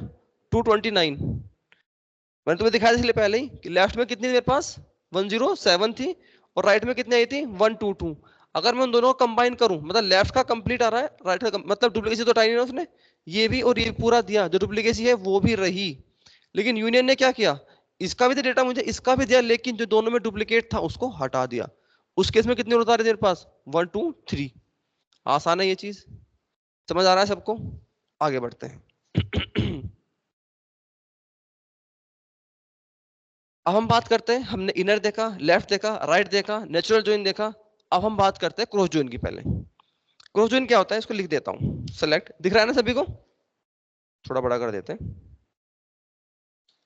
229। मैंने तुम्हें दिखाया था इसलिए पहले ही कि लेफ्ट में कितनी थी मेरे पास, 107 थी, और राइट में कितनी आई थी, 122। अगर मैं उन दोनों को कंबाइन करूं, मतलब लेफ्ट का कंप्लीट आ रहा है, राइट का मतलब डुप्लीकेसी तो हटाई नहीं ना उसने, ये भी और ये पूरा दिया, जो डुप्लीकेसी है वो भी रही। लेकिन यूनियन ने क्या किया, इसका भी तो डेटा मुझे, इसका भी दिया, लेकिन जो दोनों में डुप्लीकेट था उसको हटा दिया। उस केस में कितने उतारे तेरे पास, 123। आसान है ये चीज, समझ आ रहा है सबको। आगे बढ़ते हैं अब हम बात करते हैं, हमने इनर देखा, लेफ्ट देखा, राइट देखा, नेचुरल ज्वाइन देखा। अब हम बात करते हैं क्रॉस ज्वाइन की। पहले क्रॉस ज्वाइन क्या होता है इसको लिख देता हूं, सेलेक्ट, दिख रहा है ना सभी को, थोड़ा बड़ा कर देते हैं,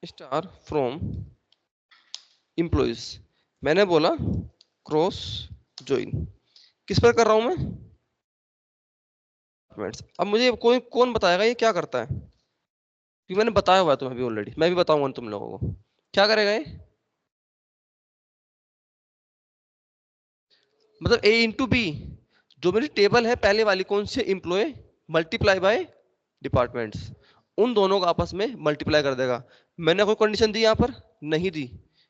स्टार फ्रॉम एम्प्लॉइज, मैंने बोला क्रॉस ज्वाइन, किस पर कर रहा हूं मैं, अब मुझे कोई कौन बताएगा ये क्या करता है, क्योंकि मैंने बताया हुआ है तुम्हें भी ऑलरेडी, मैं भी बताऊंगा तुम लोगों को क्या करेगा ये। मतलब ए इंटू बी, जो मेरी टेबल है पहले वाली कौन सी, एम्प्लॉय मल्टीप्लाई बाय डिपार्टमेंट्स, उन दोनों को आपस में मल्टीप्लाई कर देगा। मैंने कोई कंडीशन दी यहाँ पर, नहीं दी,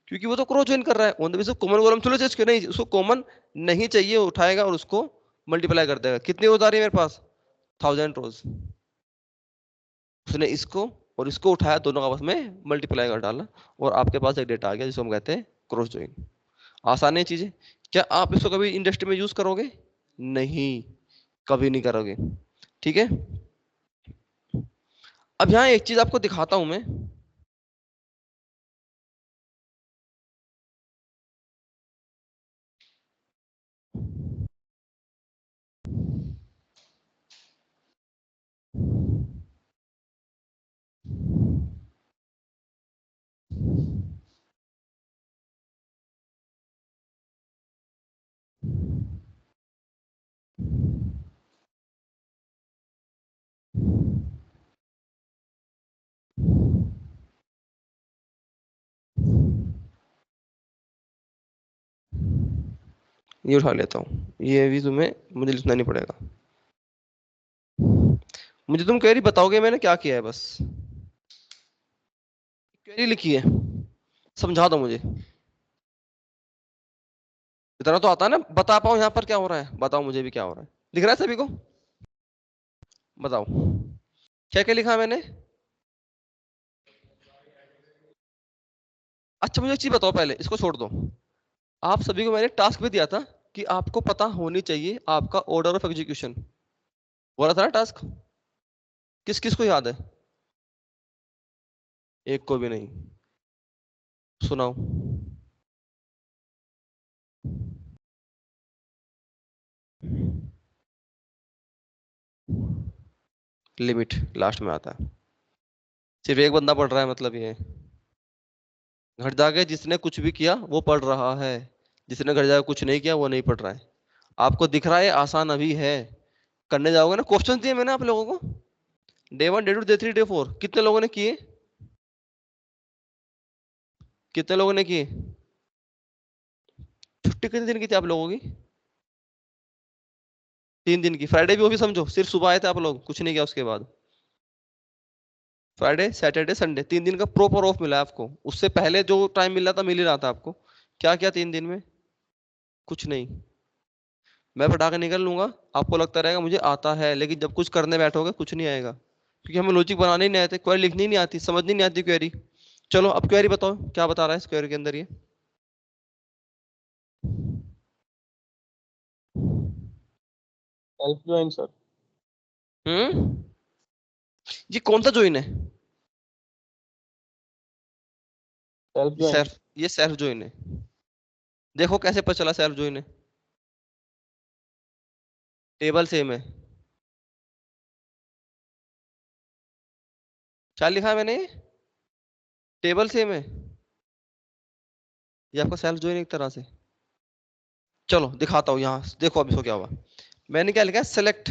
क्योंकि वो तो क्रॉस ज्वाइन कर रहा है, on the basis common column चलो इसके, नहीं उसको कॉमन नहीं चाहिए, उठाएगा और उसको मल्टीप्लाई कर देगा। कितनी रोज आ रही है मेरे पास, 1000 रोज। उसने इसको और इसको उठाया, दोनों का आपस में मल्टीप्लाई कर डाला, और आपके पास एक डेटा आ गया जिसको हम कहते हैं क्रॉस ज्वाइन। आसान है चीजें। क्या आप इसको कभी इंडस्ट्री में यूज करोगे, नहीं, कभी नहीं करोगे, ठीक है। अब यहाँ एक चीज आपको दिखाता हूं मैं, ये उठा लेता हूँ, ये भी तुम्हें मुझे लिखना नहीं पड़ेगा, मुझे तुम क्वेरी बताओगे मैंने क्या किया है, बस क्वेरी लिखी है, समझा दो मुझे, इतना तो आता है ना, बता पाओ यहाँ पर क्या हो रहा है, बताओ मुझे भी क्या हो रहा है, दिख रहा है सभी को। बताओ क्या क्या लिखा है मैंने। अच्छा मुझे एक चीज बताओ, पहले इसको छोड़ दो। आप सभी को मैंने टास्क भी दिया था कि आपको पता होनी चाहिए आपका ऑर्डर ऑफ एग्जीक्यूशन, बोला था ना टास्क। किस किस को याद है? एक को भी नहीं। सुनाओ। लिमिट लास्ट में आता है। सिर्फ एक बंदा पढ़ रहा है, मतलब ये है। घर जाके जिसने कुछ भी किया वो पढ़ रहा है, जिसने घर जाके कुछ नहीं किया वो नहीं पढ़ रहा है। आपको दिख रहा है आसान अभी है, करने जाओगे ना। क्वेश्चन दिए मैंने आप लोगों को, डे 1 डे 2 डे 3 डे 4, कितने लोगों ने किए? कितने लोगों ने किए? छुट्टी कितने दिन की थी आप लोगों की? 3 दिन की। फ्राइडे भी वो भी समझो, सिर्फ सुबह आए थे आप लोग, कुछ नहीं किया उसके बाद। फ्राइडे सैटरडे संडे 3 दिन का प्रॉपर ऑफ मिला है आपको। उससे पहले जो टाइम मिल रहा था मिल ही रहा था आपको। क्या क्या 3 दिन में? कुछ नहीं। मैं पटा के निकल लूंगा, आपको लगता रहेगा मुझे आता है, लेकिन जब कुछ करने बैठोगे कुछ नहीं आएगा, क्योंकि हमें लॉजिक बनाने ही नहीं आते, क्वेरी लिखनी ही नहीं आती, समझनी नहीं आती क्वेरी। चलो अब क्वेरी बताओ, क्या बता रहा है इस क्वेरी के अंदर ये। Self join sir. हम्म, ये कौन सा ज्वाइन है? Self join. सेल्फ, ये सेल्फ ज्वाइन है। देखो कैसे पता चला सेल्फ ज्वाइन है। टेबल सेम है। क्या लिखा है मैंने? टेबल सेम है। ये आपका सेल्फ ज्वाइन एक तरह से। चलो दिखाता हूँ यहाँ, देखो अब इसको क्या हुआ। मैंने क्या लिखा है, सेलेक्ट।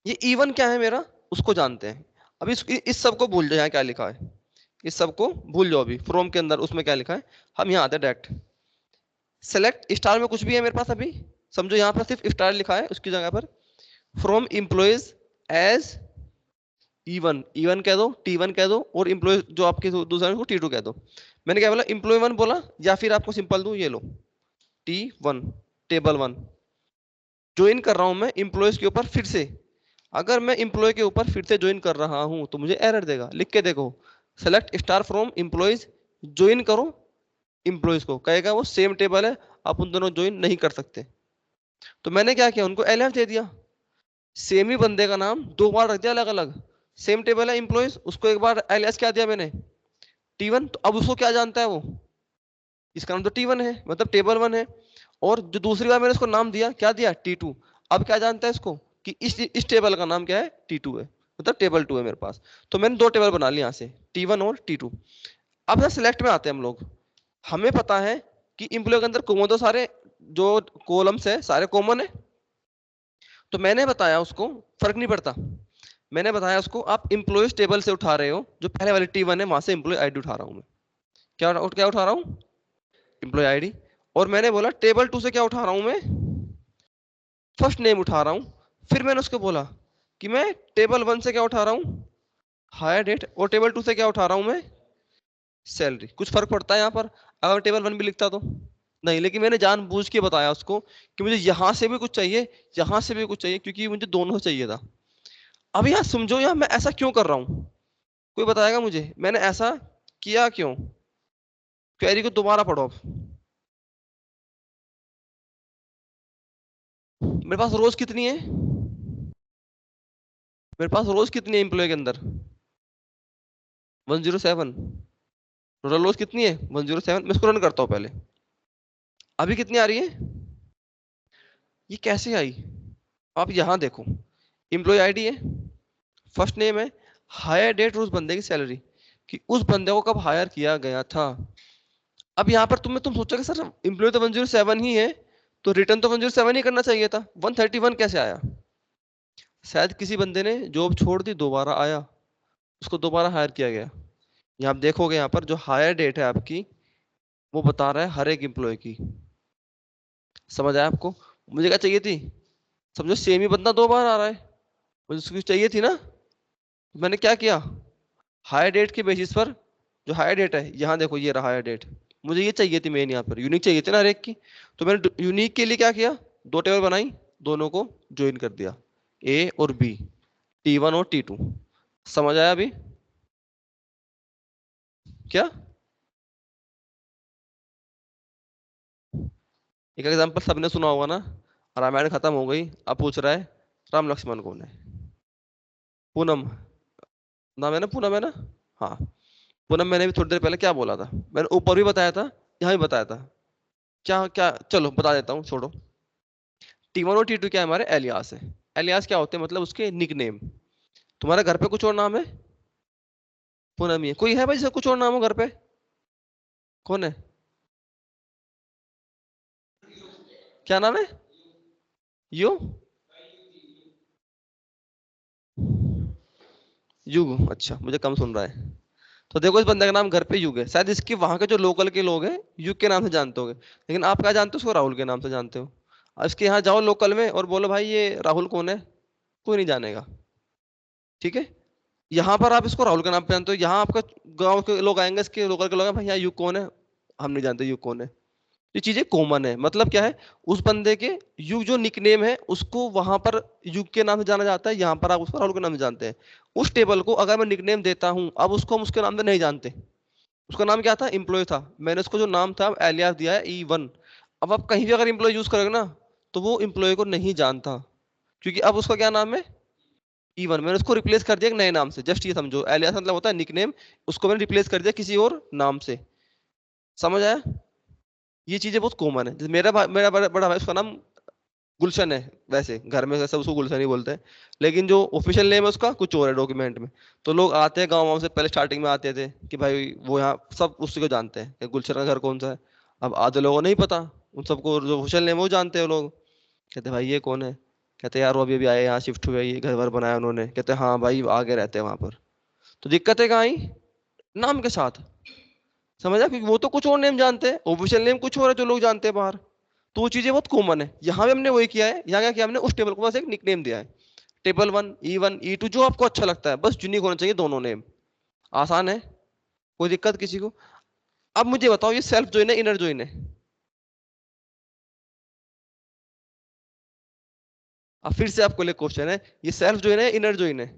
ये इवन क्या है मेरा, उसको जानते हैं। अभी इस सब को भूल जाओ, यहाँ क्या लिखा है, इस सब को भूल जाओ। अभी फ्रॉम के अंदर उसमें क्या लिखा है, हम यहाँ आते हैं डायरेक्ट। सेलेक्ट स्टार में कुछ भी है मेरे पास अभी, समझो यहाँ पर सिर्फ स्टार लिखा है, उसकी जगह पर from employees as E1, E1 कह दो, T1 कह दो, और एम्प्लॉय जो आपके दूसरा है उसको T2 कह दो। मैंने क्या बोला, एम्प्लॉय 1 बोला, या फिर आपको सिंपल दूं, ये लो T1, टेबल 1। ज्वाइन कर रहा हूं मैं एम्प्लॉयज के ऊपर फिर से। अगर मैं एम्प्लॉय के ऊपर फिर से ज्वाइन कर रहा हूं तो मुझे एरर देगा। लिख के देखो, select star from employees, join करो एम्प्लॉयज को, कहेगा वो सेम टेबल है, आप उन दोनों ज्वाइन नहीं कर सकते। तो मैंने क्या किया, उनको एलएफ दे दिया। सेम ही बंदे का नाम 2 बार रख दिया अलग अलग। सेम टेबल है एम्प्लॉयज, उसको एक बार एलएस क्या दिया मैंने, T1। तो अब उसको क्या जानता है वो, इसका नाम तो T1 है, मतलब टेबल 1 है। और जो दूसरी बार मैंने उसको नाम दिया, क्या दिया, T2। अब क्या जानता है इसको कि इस टेबल का नाम क्या है, T2 है, मतलब टेबल 2 है मेरे पास। तो मैंने 2 टेबल बना लिया यहाँ से, T1 और T2। अब ना सिलेक्ट में आते हैं हम लोग। हमें पता है कि एम्प्लॉय के अंदर कॉमन तो सारे जो कॉलम्स है सारे कॉमन है। तो मैंने बताया उसको, फर्क नहीं पड़ता, मैंने बताया उसको आप एम्प्लॉयज टेबल से उठा रहे हो, जो पहले वाली T1 है वहां से एम्प्लॉय आईडी उठा रहा हूं मैं। क्या उठा रहा हूँ, एम्प्लॉय आईडी। और मैंने बोला टेबल 2 से क्या उठा रहा हूं मैं, फर्स्ट नेम उठा रहा हूं। फिर मैंने उसको बोला कि मैं टेबल 1 से क्या उठा रहा हूं, हायर डेट, और टेबल 2 से क्या उठा रहा हूं मैं, सैलरी। कुछ फर्क पड़ता है यहाँ पर अगर टेबल 1 भी लिखता तो? नहीं, लेकिन मैंने जानबूझ के बताया उसको कि मुझे यहां से भी कुछ चाहिए, यहां से भी कुछ चाहिए, क्योंकि मुझे दोनों चाहिए था। अब यहाँ समझो, यहाँ मैं ऐसा क्यों कर रहा हूँ, कोई बताएगा मुझे मैंने ऐसा किया क्यों? क्वेरी को दोबारा पढ़ो अब। मेरे पास रोज कितनी है, मेरे पास रोज कितनी है एम्प्लॉय के अंदर, 107। टोटल रोज कितनी है, 107। मैं इसको रन करता हूँ पहले, अभी कितनी आ रही है, ये कैसे आई? आप यहाँ देखो, एम्प्लॉय आईडी है, फर्स्ट नेम है, हायर डेट उस बंदे की सैलरी, कि उस बंदे को कब हायर किया गया था। अब यहाँ पर तुम सोचोगे सर एम्प्लॉय तो 107 ही है, तो रिटर्न तो 107 ही करना चाहिए था, 131 कैसे आया? शायद किसी बंदे ने जॉब छोड़ दी, दोबारा आया, उसको दोबारा हायर किया गया। यहाँ आप देखोगे, यहाँ पर जो हायर डेट है आपकी वो बता रहा है हर एक एम्प्लॉय की। समझ आया आपको? मुझे क्या चाहिए थी, समझो सेम ही बंदा 2 बार आ रहा है, मुझे उसकी चाहिए थी ना। मैंने क्या किया, हायर डेट के बेसिस पर, जो हायर डेट है यहाँ देखो, ये रहा हायर डेट, मुझे ये चाहिए थी मेन, यहाँ पर यूनिक चाहिए थी ना हर एक की। तो मैंने यूनिक के लिए क्या किया, 2 टेबल बनाई, दोनों को ज्वाइन कर दिया, ए और बी। T1 और T2। समझ आया अभी क्या? एक एग्जांपल सबने सुना होगा ना, रामायण खत्म हो गई, अब पूछ रहा है राम लक्ष्मण कौन है? पूनम, नाम है ना पूनम, है ना? हाँ, पूनम मैंने भी थोड़ी देर पहले क्या बोला था, मैंने ऊपर भी बताया था, यहाँ भी बताया था। क्या क्या, चलो बता देता हूँ, छोड़ो। T1 और T2 क्या है? हमारे एलियास है। एलियास क्या होते हैं? मतलब उसके निकनेम। तुम्हारे घर पे कुछ और नाम है? पूनम ही है। कोई है भाई जिसका कुछ और नाम हो घर पे? कौन है? क्या नाम है? यू, युग, अच्छा मुझे कम सुन रहा है। तो देखो इस बंदे का नाम घर पे युग है, शायद इसके वहां के जो लोकल के लोग हैं युग के नाम से जानते होंगे, लेकिन आप क्या जानते हो? उसको राहुल के नाम से जानते हो। अब इसके यहाँ जाओ लोकल में और बोलो भाई ये राहुल कौन है, कोई नहीं जानेगा। ठीक है, यहाँ पर आप इसको राहुल के नाम पे जानते हो, यहाँ आपका गांव के लोग आएंगे, इसके लोकल के लोग हैं, भाई यहाँ युग कौन है, हम नहीं जानते युग कौन है। ये चीजें कॉमन है, मतलब क्या है, उस बंदे के युग जो निकनेम है उसको वहां पर युग के नाम से जाना जाता है, यहाँ पर आप उसको राहुल के नाम से जानते हैं। उस टेबल को अगर मैं निकनेम देता हूं, अब उसको हम उसके नाम से नहीं जानते। उसका नाम क्या था? एम्प्लॉय था, मैंने उसको जो नाम था एलियास दिया है E1। अब आप कहीं भी अगर एम्प्लॉय यूज करोगे ना, तो वो एम्प्लॉय को नहीं जानता, क्योंकि अब उसका क्या नाम है? E1। मैंने उसको रिप्लेस कर दिया एक नए नाम से, जस्ट ये समझो, एलियास मतलब होता है निकनेम, उसको मैंने रिप्लेस कर दिया किसी और नाम से। समझ आया? ये चीजें बहुत कॉमन है। जैसे मेरा बड़ा भाई, उसका नाम गुलशन है, वैसे घर में सब उसको गुलशन ही बोलते हैं, लेकिन जो ऑफिशियल नेम है उसका कुछ और है डॉक्यूमेंट में। तो लोग आते हैं गाँव से, पहले स्टार्टिंग में आते थे कि भाई वो यहाँ सब उसी को जानते हैं कि गुलशन का घर कौन सा है। अब आधे लोगों को नहीं पता, उन सबको जो ऑफिशियल नेम है वो जानते हैं लोग। कहते भाई ये कौन है? कहते यार वो अभी अभी आए, यहाँ शिफ्ट हुए, ये घर वर बनाया उन्होंने। कहते हाँ भाई आगे रहते हैं वहां पर। तो दिक्कत है कहाँ आई? नाम के साथ। समझा? क्योंकि वो तो कुछ और नेम जानते हैं, ऑफिशियल नेम कुछ और है जो लोग जानते हैं बाहर। तो वो चीजें बहुत कॉमन है। यहाँ भी हमने वही किया है, यहाँ क्या किया हमने, उस टेबल को बस एक निकनेम दिया है, टेबल 1 E1 E2, जो आपको अच्छा लगता है, बस यूनिक होना चाहिए दोनों नेम। आसान है, कोई दिक्कत किसी को? अब मुझे बताओ ये सेल्फ जॉइन है इनर जॉइन है? अब फिर से आपको लिए क्वेश्चन है, ये सेल्फ जॉइन है इनर जॉइन है?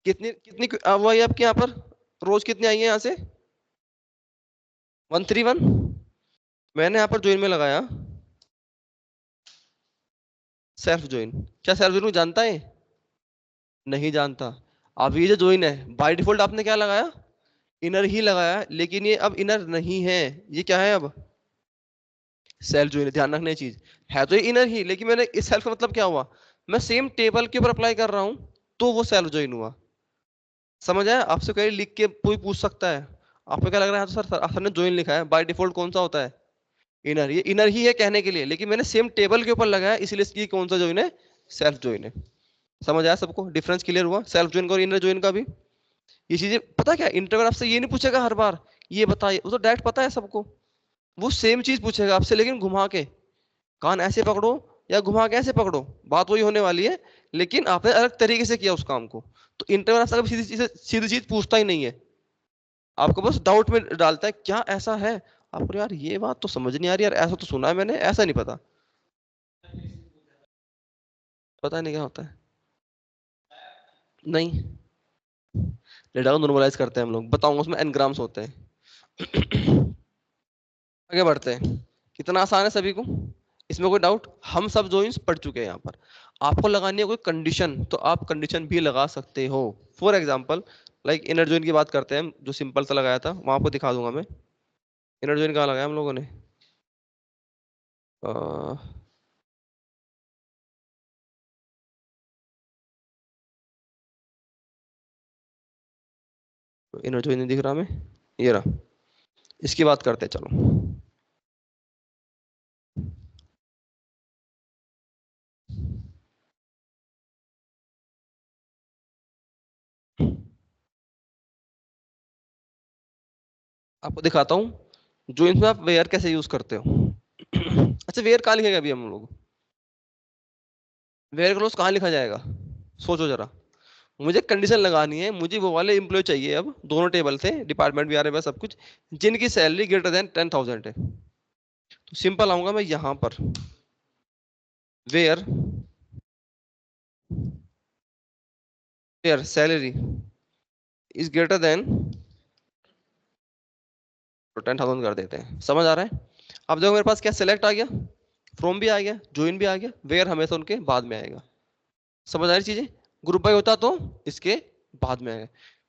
कितनी कितनी वही आपके यहाँ पर रोज कितनी आई है यहाँ से? 131। मैंने यहाँ पर ज्वाइन में लगाया सेल्फ ज्वाइन। क्या सेल्फ ज्वाइन को जानता है? नहीं जानता। अब ये जो ज्वाइन है बाय डिफॉल्ट आपने क्या लगाया? इनर ही लगाया, लेकिन ये अब इनर नहीं है, ये क्या है अब? सेल्फ ज्वाइन है। ध्यान रखने चीज, है तो ये इनर ही, लेकिन मैंने इस सेल्फ का मतलब क्या हुआ, मैं सेम टेबल के ऊपर अप्लाई कर रहा हूं, तो वो सेल्फ ज्वाइन हुआ। समझ आया? आपसे कहीं लिख के कोई पूछ सकता है, आपको क्या लग रहा है तो सर ने ज्वाइन लिखा है, बाय डिफॉल्ट कौन सा होता है? इनर। ये इनर ही है कहने के लिए, लेकिन मैंने सेम टेबल के ऊपर लगाया, इसलिए इसकी कौन सा ज्वाइन है? सेल्फ ज्वाइन है। समझ आया सबको? डिफरेंस क्लियर हुआ सेल्फ ज्वाइन का और इनर ज्वाइन का भी? ये चीजें पता क्या, इंटरव्यू आपसे ये नहीं पूछेगा हर बार ये बताइए, वो तो डायरेक्ट पता है सबको, वो सेम चीज पूछेगा आपसे, लेकिन घुमा के, कान ऐसे पकड़ो या घुमा के ऐसे पकड़ो, बात वही होने वाली है, लेकिन आपने अलग तरीके से किया उस काम को। तो इंटरव्यू आपसे कभी सीधी चीज पूछता ही नहीं है, आपको बस डाउट में डालता है, क्या ऐसा है? आपको यार ये बात तो समझ नहीं आ रही यार, ऐसा तो सुना है मैंने, ऐसा नहीं पता। पता नहीं क्या होता है? नहीं, डेटा को नॉर्मलाइज करते हैं हम लोग, बताऊंगा उसमें एनग्राम्स होते हैं। आगे बढ़ते हैं। कितना आसान है सभी को? इसमें कोई डाउट? हम सब जोइंस पढ़ चुके हैं यहाँ पर। आपको लगानी है कोई कंडीशन, तो आप कंडीशन भी लगा सकते हो। For example like inner join की बात करते हैं हम, जो सिंपल सा लगाया था वहां आपको दिखा दूंगा मैं। इनर जॉइन कहाँ लगाया हम लोगों ने? इनर जॉइन नहीं दिख रहा हमें, ये रहा। इसकी बात करते हैं चलो। आपको दिखाता हूँ जो इनमें आप वेयर कैसे यूज करते हो। अच्छा वेयर कहाँ लिखेगा अभी हम लोग? वेयर क्लोज कहाँ लिखा जाएगा? सोचो जरा। मुझे कंडीशन लगानी है, मुझे वो वाले एम्प्लॉय चाहिए अब दोनों टेबल से, डिपार्टमेंट भी आ रहे हैं सब कुछ, जिनकी सैलरी ग्रेटर देन 10,000 है। तो सिंपल आऊंगा मैं यहां पर, where where salary is greater than, तो 10,000 कर देते हैं। समझ आ रहा है? अब देखो मेरे पास क्या सिलेक्ट आ गया, फ्रॉम भी आ गया, ज्वाइन भी आ गया, वेयर हमेशा उनके बाद में आएगा। समझ आ रही चीजें? ग्रुप बाय होता तो इसके बाद में आएगा।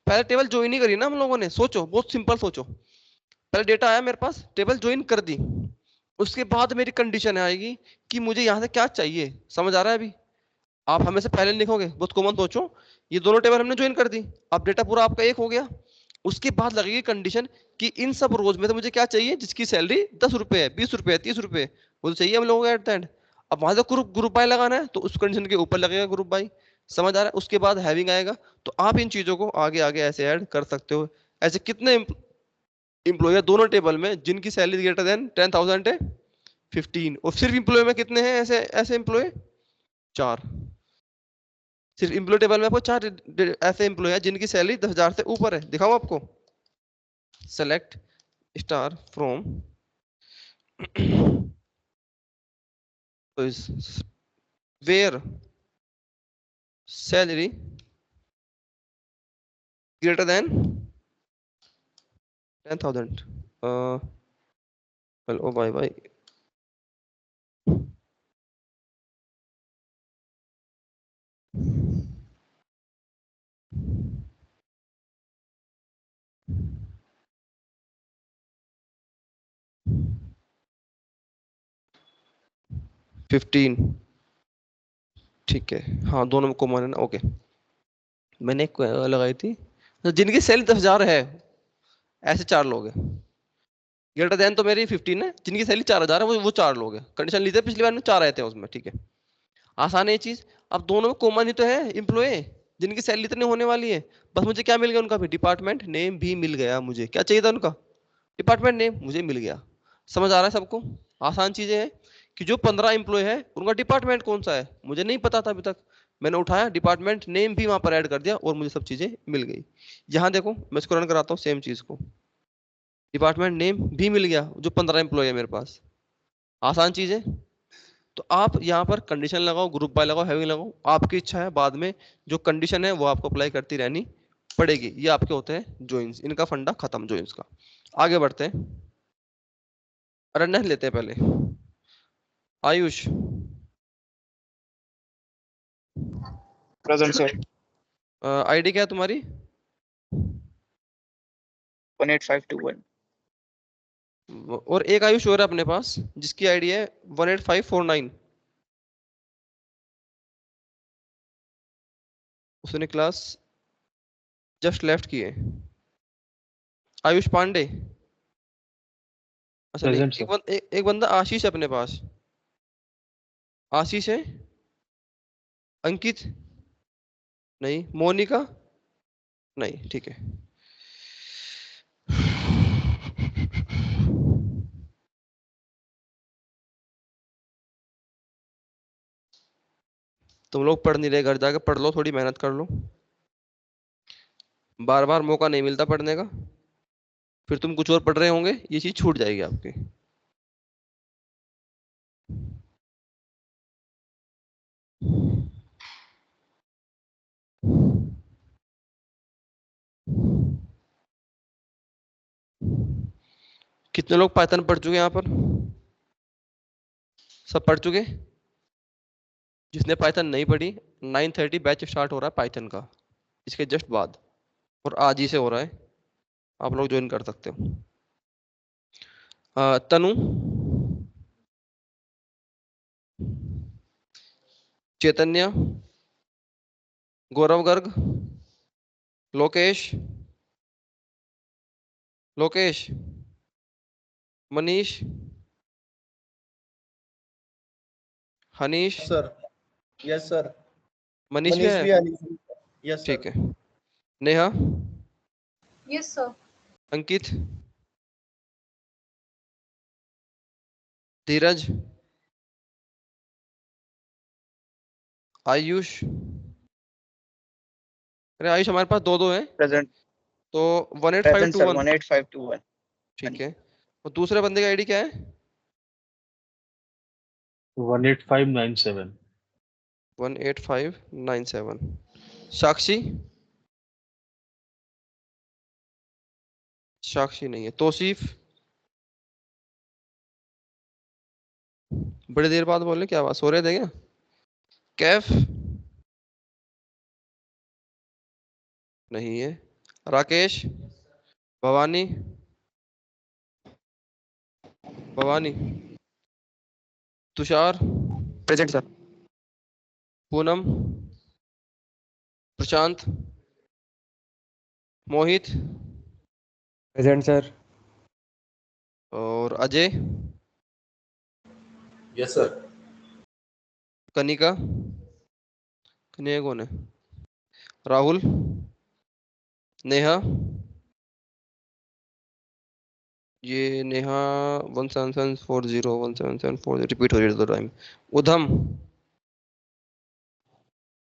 पहले टेबल ज्वाइन ही करी ना हम लोगों ने, सोचो बहुत सिंपल सोचो। पहले डेटा आया मेरे पास, टेबल ज्वाइन कर दी, उसके बाद मेरी कंडीशन आएगी कि मुझे यहाँ से क्या चाहिए। समझ आ रहा है अभी? आप हमें से पहले लिखोगे, बहुत कॉमन सोचो, ये दोनों टेबल हमने ज्वाइन कर दी, अब डेटा पूरा आपका एक हो गया, उसके बाद लगेगी कंडीशन कि इन सब रोज में से मुझे क्या चाहिए, जिसकी सैलरी 10 रुपए है, 20 रुपए है, 30 रुपए, वो तो चाहिए हम लोगों को एट द एंड। अब वहां से ग्रुप ग्रुप बाय लगाना है तो उस कंडीशन के ऊपर लगेगा ग्रुप बाय। समझ आ रहा है? उसके बाद हैविंग आएगा। तो आप इन चीजों को आगे आगे ऐसे ऐड कर सकते हो। ऐसे कितने एम्प्लॉय है दोनों टेबल में जिनकी सैलरी ग्रेटर देन 10,000 है? 15। और सिर्फ एम्प्लॉय में कितने हैं ऐसे ऐसे एम्प्लॉय? 4। सिर्फ एम्प्लॉय टेबल में आपको 4 ऐसे एम्प्लॉय है जिनकी सैलरी 10,000 से ऊपर है। दिखाऊं आपको? Select star from where salary greater than 10,000। Hello bye bye. 15। ठीक है, हाँ दोनों में कॉमन है ना, ओके। मैंने एक लगाई थी, तो जिनकी सैलरी 10,000 है, ऐसे 4 लोग हैं। ग्रेटर देन तो मेरी 15 है, जिनकी सैलरी 4,000 है वो 4 लोग हैं। कंडीशन ली थी पिछली बार में, 4 आए थे उसमें, ठीक है। आसान है ये चीज। अब दोनों में कॉमन ही तो है एम्प्लॉय, जिनकी सैलरी इतनी होने वाली है। बस मुझे क्या मिल गया उनका भी, डिपार्टमेंट नेम भी मिल गया। मुझे क्या चाहिए था उनका? डिपार्टमेंट नेम मुझे मिल गया। समझ आ रहा है सबको? आसान चीजें हैं कि जो 15 एम्प्लॉय है उनका डिपार्टमेंट कौन सा है मुझे नहीं पता था अभी तक, मैंने उठाया डिपार्टमेंट नेम भी वहां पर ऐड कर दिया और मुझे सब चीजें मिल गई। यहाँ देखो मैं इसको रन कराता हूँ सेम चीज को, डिपार्टमेंट नेम भी मिल गया जो 15 एम्प्लॉय है मेरे पास। आसान चीज है। तो आप यहाँ पर कंडीशन लगाओ, ग्रुप बाय लगाओ, हैविंग लगाओ, आपकी इच्छा है। बाद में जो कंडीशन है वो आपको अप्लाई करती रहनी पड़ेगी। ये आपके होते हैं जॉइंस, इनका फंडा खत्म जॉइंस का। आगे बढ़ते हैं, अटेंडेंस लेते हैं पहले। Ayush, present sir. आईडी क्या है तुम्हारी? 18521। और एक आयुष और है अपने पास जिसकी आईडी है 18549। उसने क्लास जस्ट लेफ्ट की है। आयुष पांडे। अच्छा नहीं, प्रेजेंट सर। एक बंदा आशीष है अपने पास। आशीष है। अंकित नहीं, मोनिका नहीं, ठीक है। तुम लोग पढ़ नहीं रहे, घर जाकर पढ़ लो, थोड़ी मेहनत कर लो। बार बार मौका नहीं मिलता पढ़ने का, फिर तुम कुछ और पढ़ रहे होंगे, ये चीज छूट जाएगी आपकी। कितने लोग पाइथन पढ़ चुके हैं यहाँ पर? सब पढ़ चुके? जिसने पाइथन नहीं पढ़ी, 9:30 बैच स्टार्ट हो रहा है पाइथन का, इसके जस्ट बाद, और आज ही से हो रहा है। आप लोग ज्वाइन कर सकते हो। Tanu, Chaitanya, Gaurav Garg, Lokesh, Lokesh, Manish, Hanish, sir. Yes sir. Manish भी मनीष है? भी आनी। यस ठीक सर। है। Neha, yes sir. अंकित, धीरज, आयुष, अरे आयुष हमारे पास दो हैं, Present. तो Present, sir. 18521 18521. ठीक है। और दूसरे बंदे का आईडी क्या है? 18597। 18597। साक्षी, साक्षी नहीं है। तौसीफ, बड़ी देर बाद बोले, क्या बात, सो रहे थे क्या? कैफ नहीं है। Rakesh, Bhavani, Bhavani, Tushar, Present, sir. पूनम, प्रशांत, मोहित प्रेजेंट सर। और अजय, यस सर। कनिका, कनिका कौन है? राहुल, नेहा, ये नेहा 17740 रिपीट हो रही है दो टाइम। उधम,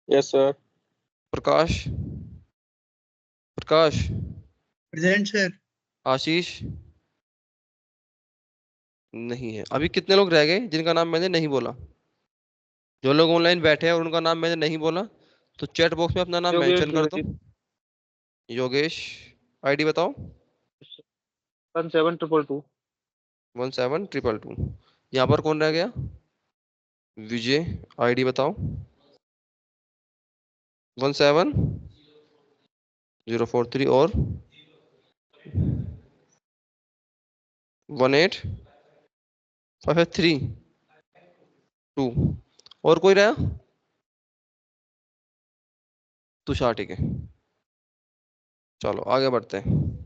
यस सर। प्रकाश, प्रकाश, प्रेजेंट सर। आशीष नहीं है। अभी कितने लोग रह गए जिनका नाम मैंने नहीं बोला? जो लोग ऑनलाइन बैठे हैं और उनका नाम मैंने नहीं बोला, तो चैट बॉक्स में अपना नाम मेंशन कर दो। योगेश, आईडी बताओ। 17222। 17222। यहाँ पर कौन रह गया? विजय, आईडी बताओ। 17043 और 18532। और कोई रहा? तुषार, ठीक है। चलो आगे बढ़ते हैं।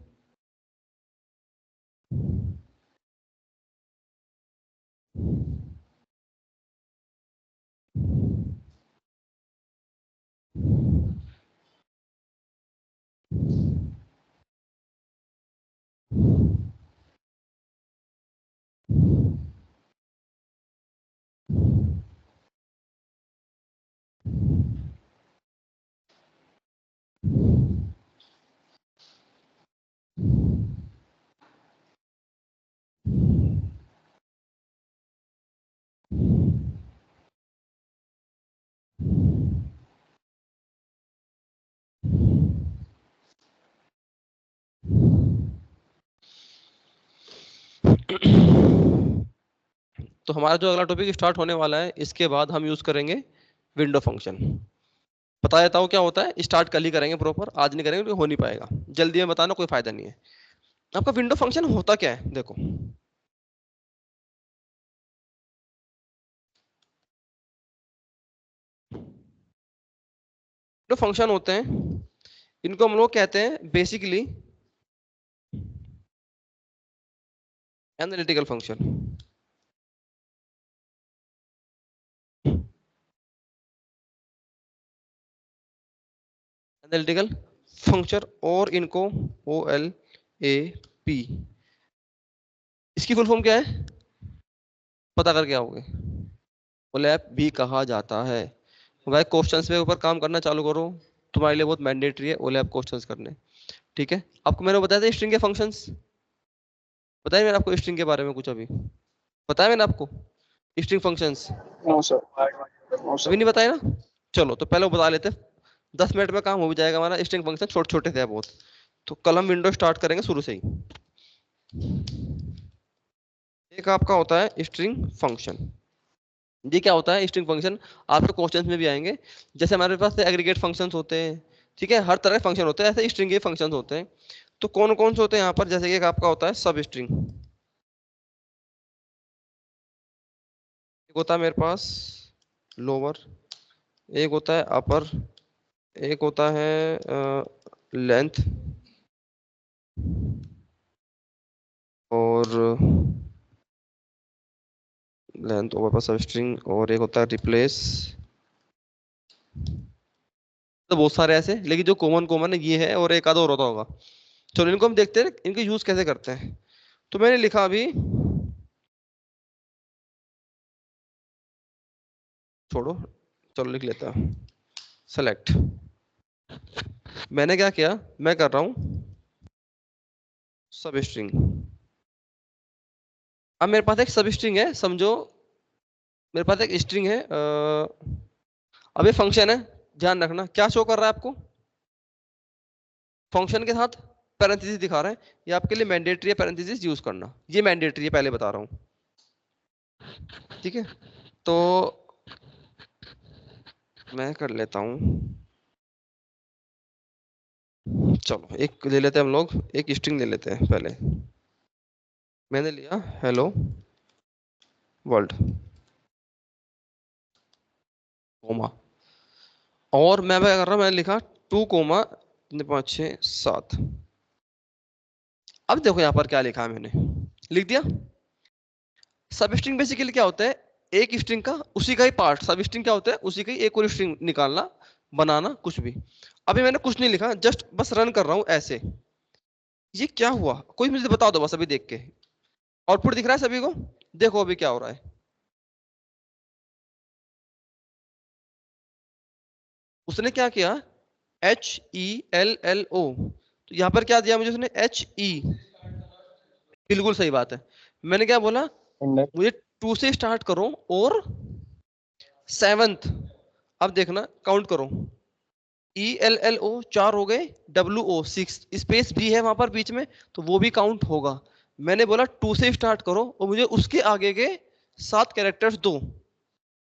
तो हमारा जो अगला टॉपिक स्टार्ट होने वाला है, इसके बाद हम यूज करेंगे विंडो फंक्शन। बता देता हूँ क्या होता है, स्टार्ट कल ही करेंगे प्रॉपर, आज नहीं करेंगे क्योंकि हो नहीं पाएगा। जल्दी में बताना कोई फायदा नहीं है। आपका विंडो फंक्शन होता क्या है, देखो। विंडो फंक्शन होते हैं, इनको हम लोग कहते हैं basically analytical function. Analytical function, और इनको OLAP, इसकी फुल फॉर्म क्या है पता करके आओगे। ओलैप भी कहा जाता है। भाई क्वेश्चंस पे ऊपर काम करना चालू करो, तुम्हारे लिए बहुत मैंडेटरी है ओलैप क्वेश्चंस करने। ठीक है, आपको मैंने बताया था स्ट्रिंग के फंक्शंस, बताया मैंने आपको स्ट्रिंग के बारे में कुछ अभी? बताया मैंने आपको string functions? No sir. No अभी सर। नहीं बताया ना? चलो तो पहले वो बता लेते, 10 मिनट में काम हो भी जाएगा हमारा। स्ट्रिंग फंक्शन छोटे छोटे थे बहुत, तो कल हम विंडो स्टार्ट करेंगे शुरू से ही। एक आपका होता है स्ट्रिंग फंक्शन। ये क्या होता है स्ट्रिंग फंक्शन? आपके क्वेश्चंस में भी आएंगे। जैसे हमारे पास एग्रीगेट फंक्शंस होते हैं, ठीक है, हर तरह के फंक्शन होते हैं, ऐसे स्ट्रिंग के फंक्शंस होते हैं। तो कौन कौन से होते हैं यहाँ पर? जैसे कि एक आपका होता है सब स्ट्रिंग, एक होता है मेरे पास लोअर, एक होता है अपर, एक होता है लेंथ, और लेंथ ओवर पर सब स्ट्रिंग, और एक होता है रिप्लेस। तो बहुत सारे ऐसे, लेकिन जो कॉमन कॉमन है ये है, और एक आधा और होता होगा। चलो इनको हम देखते हैं इनके यूज कैसे करते हैं। तो मैंने लिखा अभी, छोड़ो, चलो लिख लेता हूं। सेलेक्ट मैंने क्या किया, मैं कर रहा हूं सब स्ट्रिंग। अब मेरे पास एक सब स्ट्रिंग है, समझो मेरे पास एक स्ट्रिंग है। अब ये फंक्शन है, ध्यान रखना क्या शो कर रहा है आपको, फंक्शन के साथ पैरेंथेसिस दिखा रहा है। ये आपके लिए मैंडेटरी है पैरेंथेसिस यूज करना, ये मैंडेटरी है पहले बता रहा हूं, ठीक है। तो मैं कर लेता हूं, चलो एक ले लेते हैं हम लोग, एक स्ट्रिंग ले लेते हैं पहले। मैंने लिया हेलो वर्ल्ड कोमा, और मैं क्या कर रहा हूं, मैंने लिखा 2 कोमा 5 6 7। अब देखो यहां पर क्या लिखा है मैंने, लिख दिया। सब स्ट्रिंग बेसिकली क्या होता है, एक स्ट्रिंग का उसी का ही पार्ट। सब स्ट्रिंग क्या होता है, उसी का ही एक और स्ट्रिंग निकालना, बनाना, कुछ भी। अभी मैंने कुछ नहीं लिखा, जस्ट बस रन कर रहा हूं ऐसे। ये क्या हुआ, कोई मुझे बता दो बस अभी देख के। आउटपुट दिख रहा है सभी को, देखो अभी क्या हो रहा है। उसने क्या किया, HELLO, तो यहां पर क्या दिया मुझे उसने, HE। बिल्कुल सही बात है। मैंने क्या बोला, इंडेक्स। मुझे 2 से स्टार्ट करो और 7th। अब देखना काउंट करो, ELLO 4 हो गए, WO 6, स्पेस भी है वहां पर बीच में तो वो भी काउंट होगा। मैंने बोला 2 से स्टार्ट करो और मुझे उसके आगे के 7 कैरेक्टर्स दो।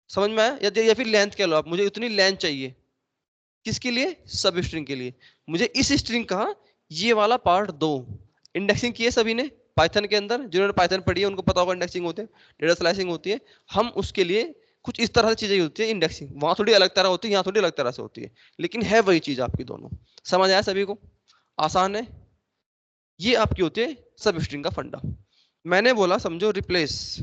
समझ में आया, या फिर लेंथ कह लो आप, मुझे इतनी लेंथ चाहिए। किसके लिए, सब स्ट्रिंग के लिए। मुझे इस स्ट्रिंग का ये वाला पार्ट दो। इंडेक्सिंग की है सभी ने पाइथन के अंदर, जिन्होंने पाइथन पढ़ी है उनको पता होगा इंडेक्सिंग होते हैं, डेटा स्लाइसिंग होती है। हम उसके लिए कुछ इस तरह से चीजें होती है इंडेक्सिंग, वहां थोड़ी अलग तरह होती है, यहाँ थोड़ी अलग तरह से होती है, लेकिन है वही चीज आपकी दोनों। समझ आया सभी को, आसान है। ये आपकी होती है सब स्ट्रिंग का फंडा। मैंने बोला समझो रिप्लेस,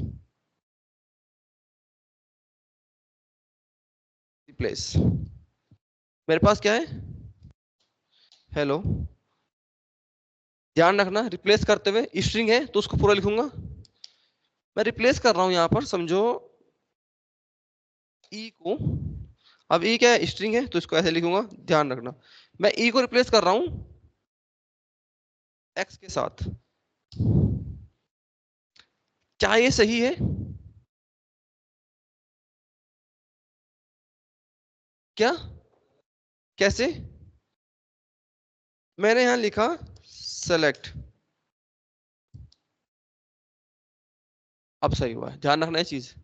रिप्लेस मेरे पास क्या है, हेलो। ध्यान रखना रिप्लेस करते हुए स्ट्रिंग है तो उसको पूरा लिखूंगा। मैं रिप्लेस कर रहा हूं यहां पर, समझो ई को। अब ई क्या है, स्ट्रिंग है तो इसको ऐसे लिखूंगा, ध्यान रखना। मैं ई को रिप्लेस कर रहा हूं एक्स के साथ। क्या ये सही है, क्या, कैसे। मैंने यहां लिखा सेलेक्ट, अब सही हुआ है। ध्यान रखना ये चीज,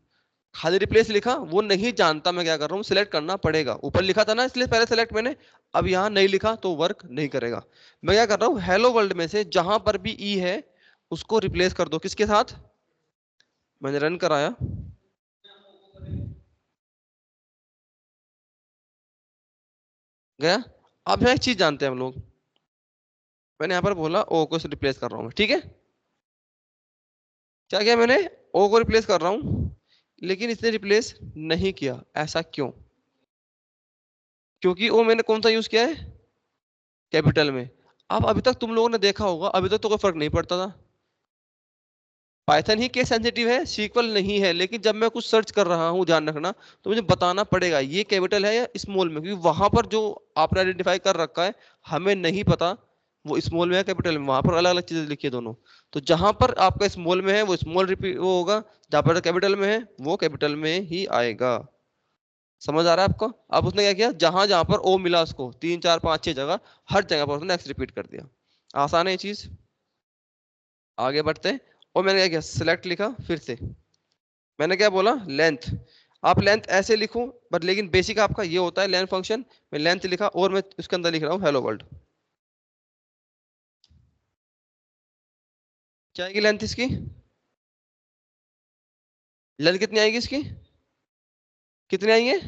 खाली रिप्लेस लिखा वो नहीं जानता मैं क्या कर रहा हूँ, सिलेक्ट करना पड़ेगा। ऊपर लिखा था ना इसलिए पहले सेलेक्ट मैंने, अब यहां नहीं लिखा तो वर्क नहीं करेगा। मैं क्या कर रहा हूँ, हेलो वर्ल्ड में से जहां पर भी ई है उसको रिप्लेस कर दो, किसके साथ। मैंने रन कराया, गया। अब यहाँ एक चीज जानते हैं हम लोग, मैंने यहाँ पर बोला ओ को रिप्लेस कर रहा हूँ, ठीक है। क्या किया मैंने, ओ को रिप्लेस कर रहा हूँ, लेकिन इसने रिप्लेस नहीं किया, ऐसा क्यों। क्योंकि ओ मैंने कौन सा यूज किया है, कैपिटल में। अब अभी तक तुम लोगों ने देखा होगा, अभी तक तो कोई फर्क नहीं पड़ता था, पाइथन ही केस सेंसिटिव है, सीक्वल नहीं है। लेकिन जब मैं कुछ सर्च कर रहा हूं, ध्यान रखना, तो मुझे बताना पड़ेगा ये कैपिटल है या स्मॉल में, क्योंकि वहां पर जो आपने आइडेंटिफाई कर रखा है हमें नहीं पता वो स्मॉल में है कैपिटल में, वहां पर अलग अलग चीजें लिखी है दोनों। तो जहां पर आपका स्मॉल में है वो स्मॉल रिपीट वो होगा, जहां पर कैपिटल में है वो कैपिटल में ही आएगा। समझ आ रहा है आपको। अब उसने क्या किया, जहां जहां पर ओ मिला उसको 3 4 5 6 जगह, हर जगह पर उसने एक्स रिपीट कर दिया। आसान है ये चीज, आगे बढ़ते हैं। और मैंने क्या किया, सिलेक्ट लिखा फिर से, मैंने क्या बोला लेंथ। आप लेंथ ऐसे लिखो बट लेकिन बेसिक आपका ये होता है लेंथ फंक्शन। मैं लेंथ लिखा और मैं उसके अंदर लिख रहा हूँ हेलो वर्ल्ड। क्या आएगी लेंथ इसकी, लेंथ कितनी आएगी इसकी, कितने आएंगे,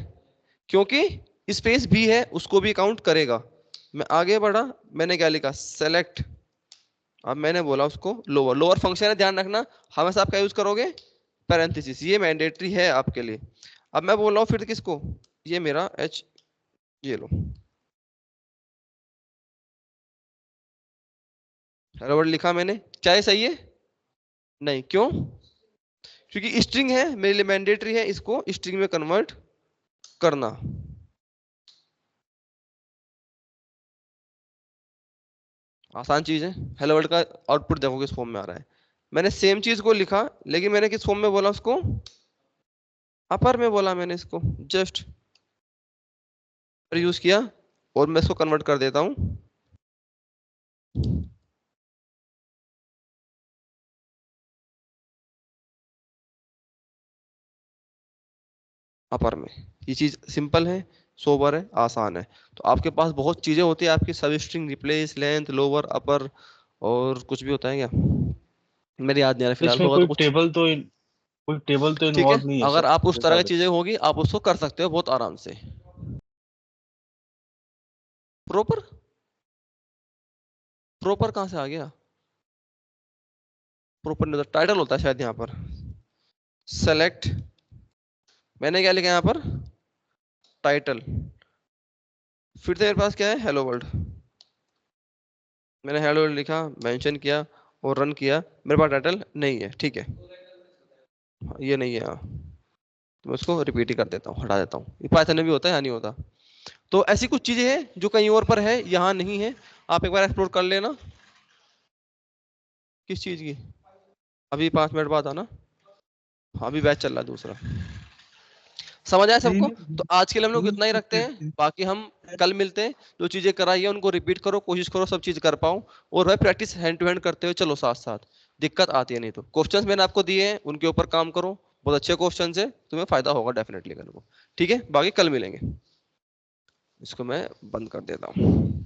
क्योंकि स्पेस भी है उसको भी काउंट करेगा। मैं आगे बढ़ा, मैंने क्या लिखा सेलेक्ट। अब मैंने बोला उसको लोअर, लोअर फंक्शन है ध्यान रखना, हमेशा आप क्या यूज करोगे, पैरेंथेसिस, ये मैंडेटरी है आपके लिए। अब मैं बोल रहा हूँ फिर किसको, ये मेरा एच, ये लो हेलो वर्ल्ड लिखा मैंने। क्या ये सही है, नहीं, क्यों, क्योंकि स्ट्रिंग है मेरे लिए मैंडेटरी है इसको स्ट्रिंग में कन्वर्ट करना। आसान चीज है। हेलो वर्ल्ड का आउटपुट देखो किस फॉर्म में आ रहा है। मैंने सेम चीज को लिखा लेकिन मैंने किस फॉर्म में बोला उसको, अपर में बोला मैंने इसको, जस्ट यूज किया और मैं इसको कन्वर्ट कर देता हूं अपर में। ये चीज सिंपल है, सोबर है, आसान है। तो आपके पास बहुत चीजें होती है आपकी, सब string, replace, length, lower, upper और कुछ भी होता है क्या, मेरे याद नहीं आ रहा फिलहाल, इसमें होगा तो कोई कुछ। टेबल तो ठीक है, इन्वॉल्व नहीं है अगर सर, आप उस तरह बता की दें। चीजें होगी आप उसको कर सकते हो बहुत आराम से। प्रॉपर प्रॉपर कहां से आ गया, प्रॉपर नहीं होता, टाइटल होता है शायद यहाँ पर। सेलेक्ट, मैंने क्या लिखा यहाँ पर, टाइटल। फिर से मेरे पास क्या है, हेलो वर्ल्ड। मैंने हेलो वर्ल्ड लिखा, मेंशन किया और रन किया, मेरे पास टाइटल नहीं है। ठीक है, ये नहीं है, तो मैं उसको रिपीट ही कर देता हूँ, हटा देता हूँ। ये पाइथन में भी होता है, यहाँ नहीं होता। तो ऐसी कुछ चीजें हैं जो कहीं और पर है, यहाँ नहीं है। आप एक बार एक्सप्लोर कर लेना। किस चीज की, अभी 5 मिनट बाद आना। हाँ, अभी बैच चल रहा है दूसरा। समझ आया सबको? तो आज के लिए हम लोग इतना ही रखते हैं, बाकी हम कल मिलते हैं। जो चीजें कराई है उनको रिपीट करो, कोशिश करो सब चीज कर पाओ। और भाई प्रैक्टिस हैंड टू हैंड करते हुए चलो साथ साथ, दिक्कत आती है नहीं तो। क्वेश्चंस मैंने आपको दिए हैं, उनके ऊपर काम करो, बहुत अच्छे क्वेश्चंस है, तुम्हें फायदा होगा डेफिनेटली कल को। ठीक है, बाकी कल मिलेंगे। इसको मैं बंद कर देता हूँ।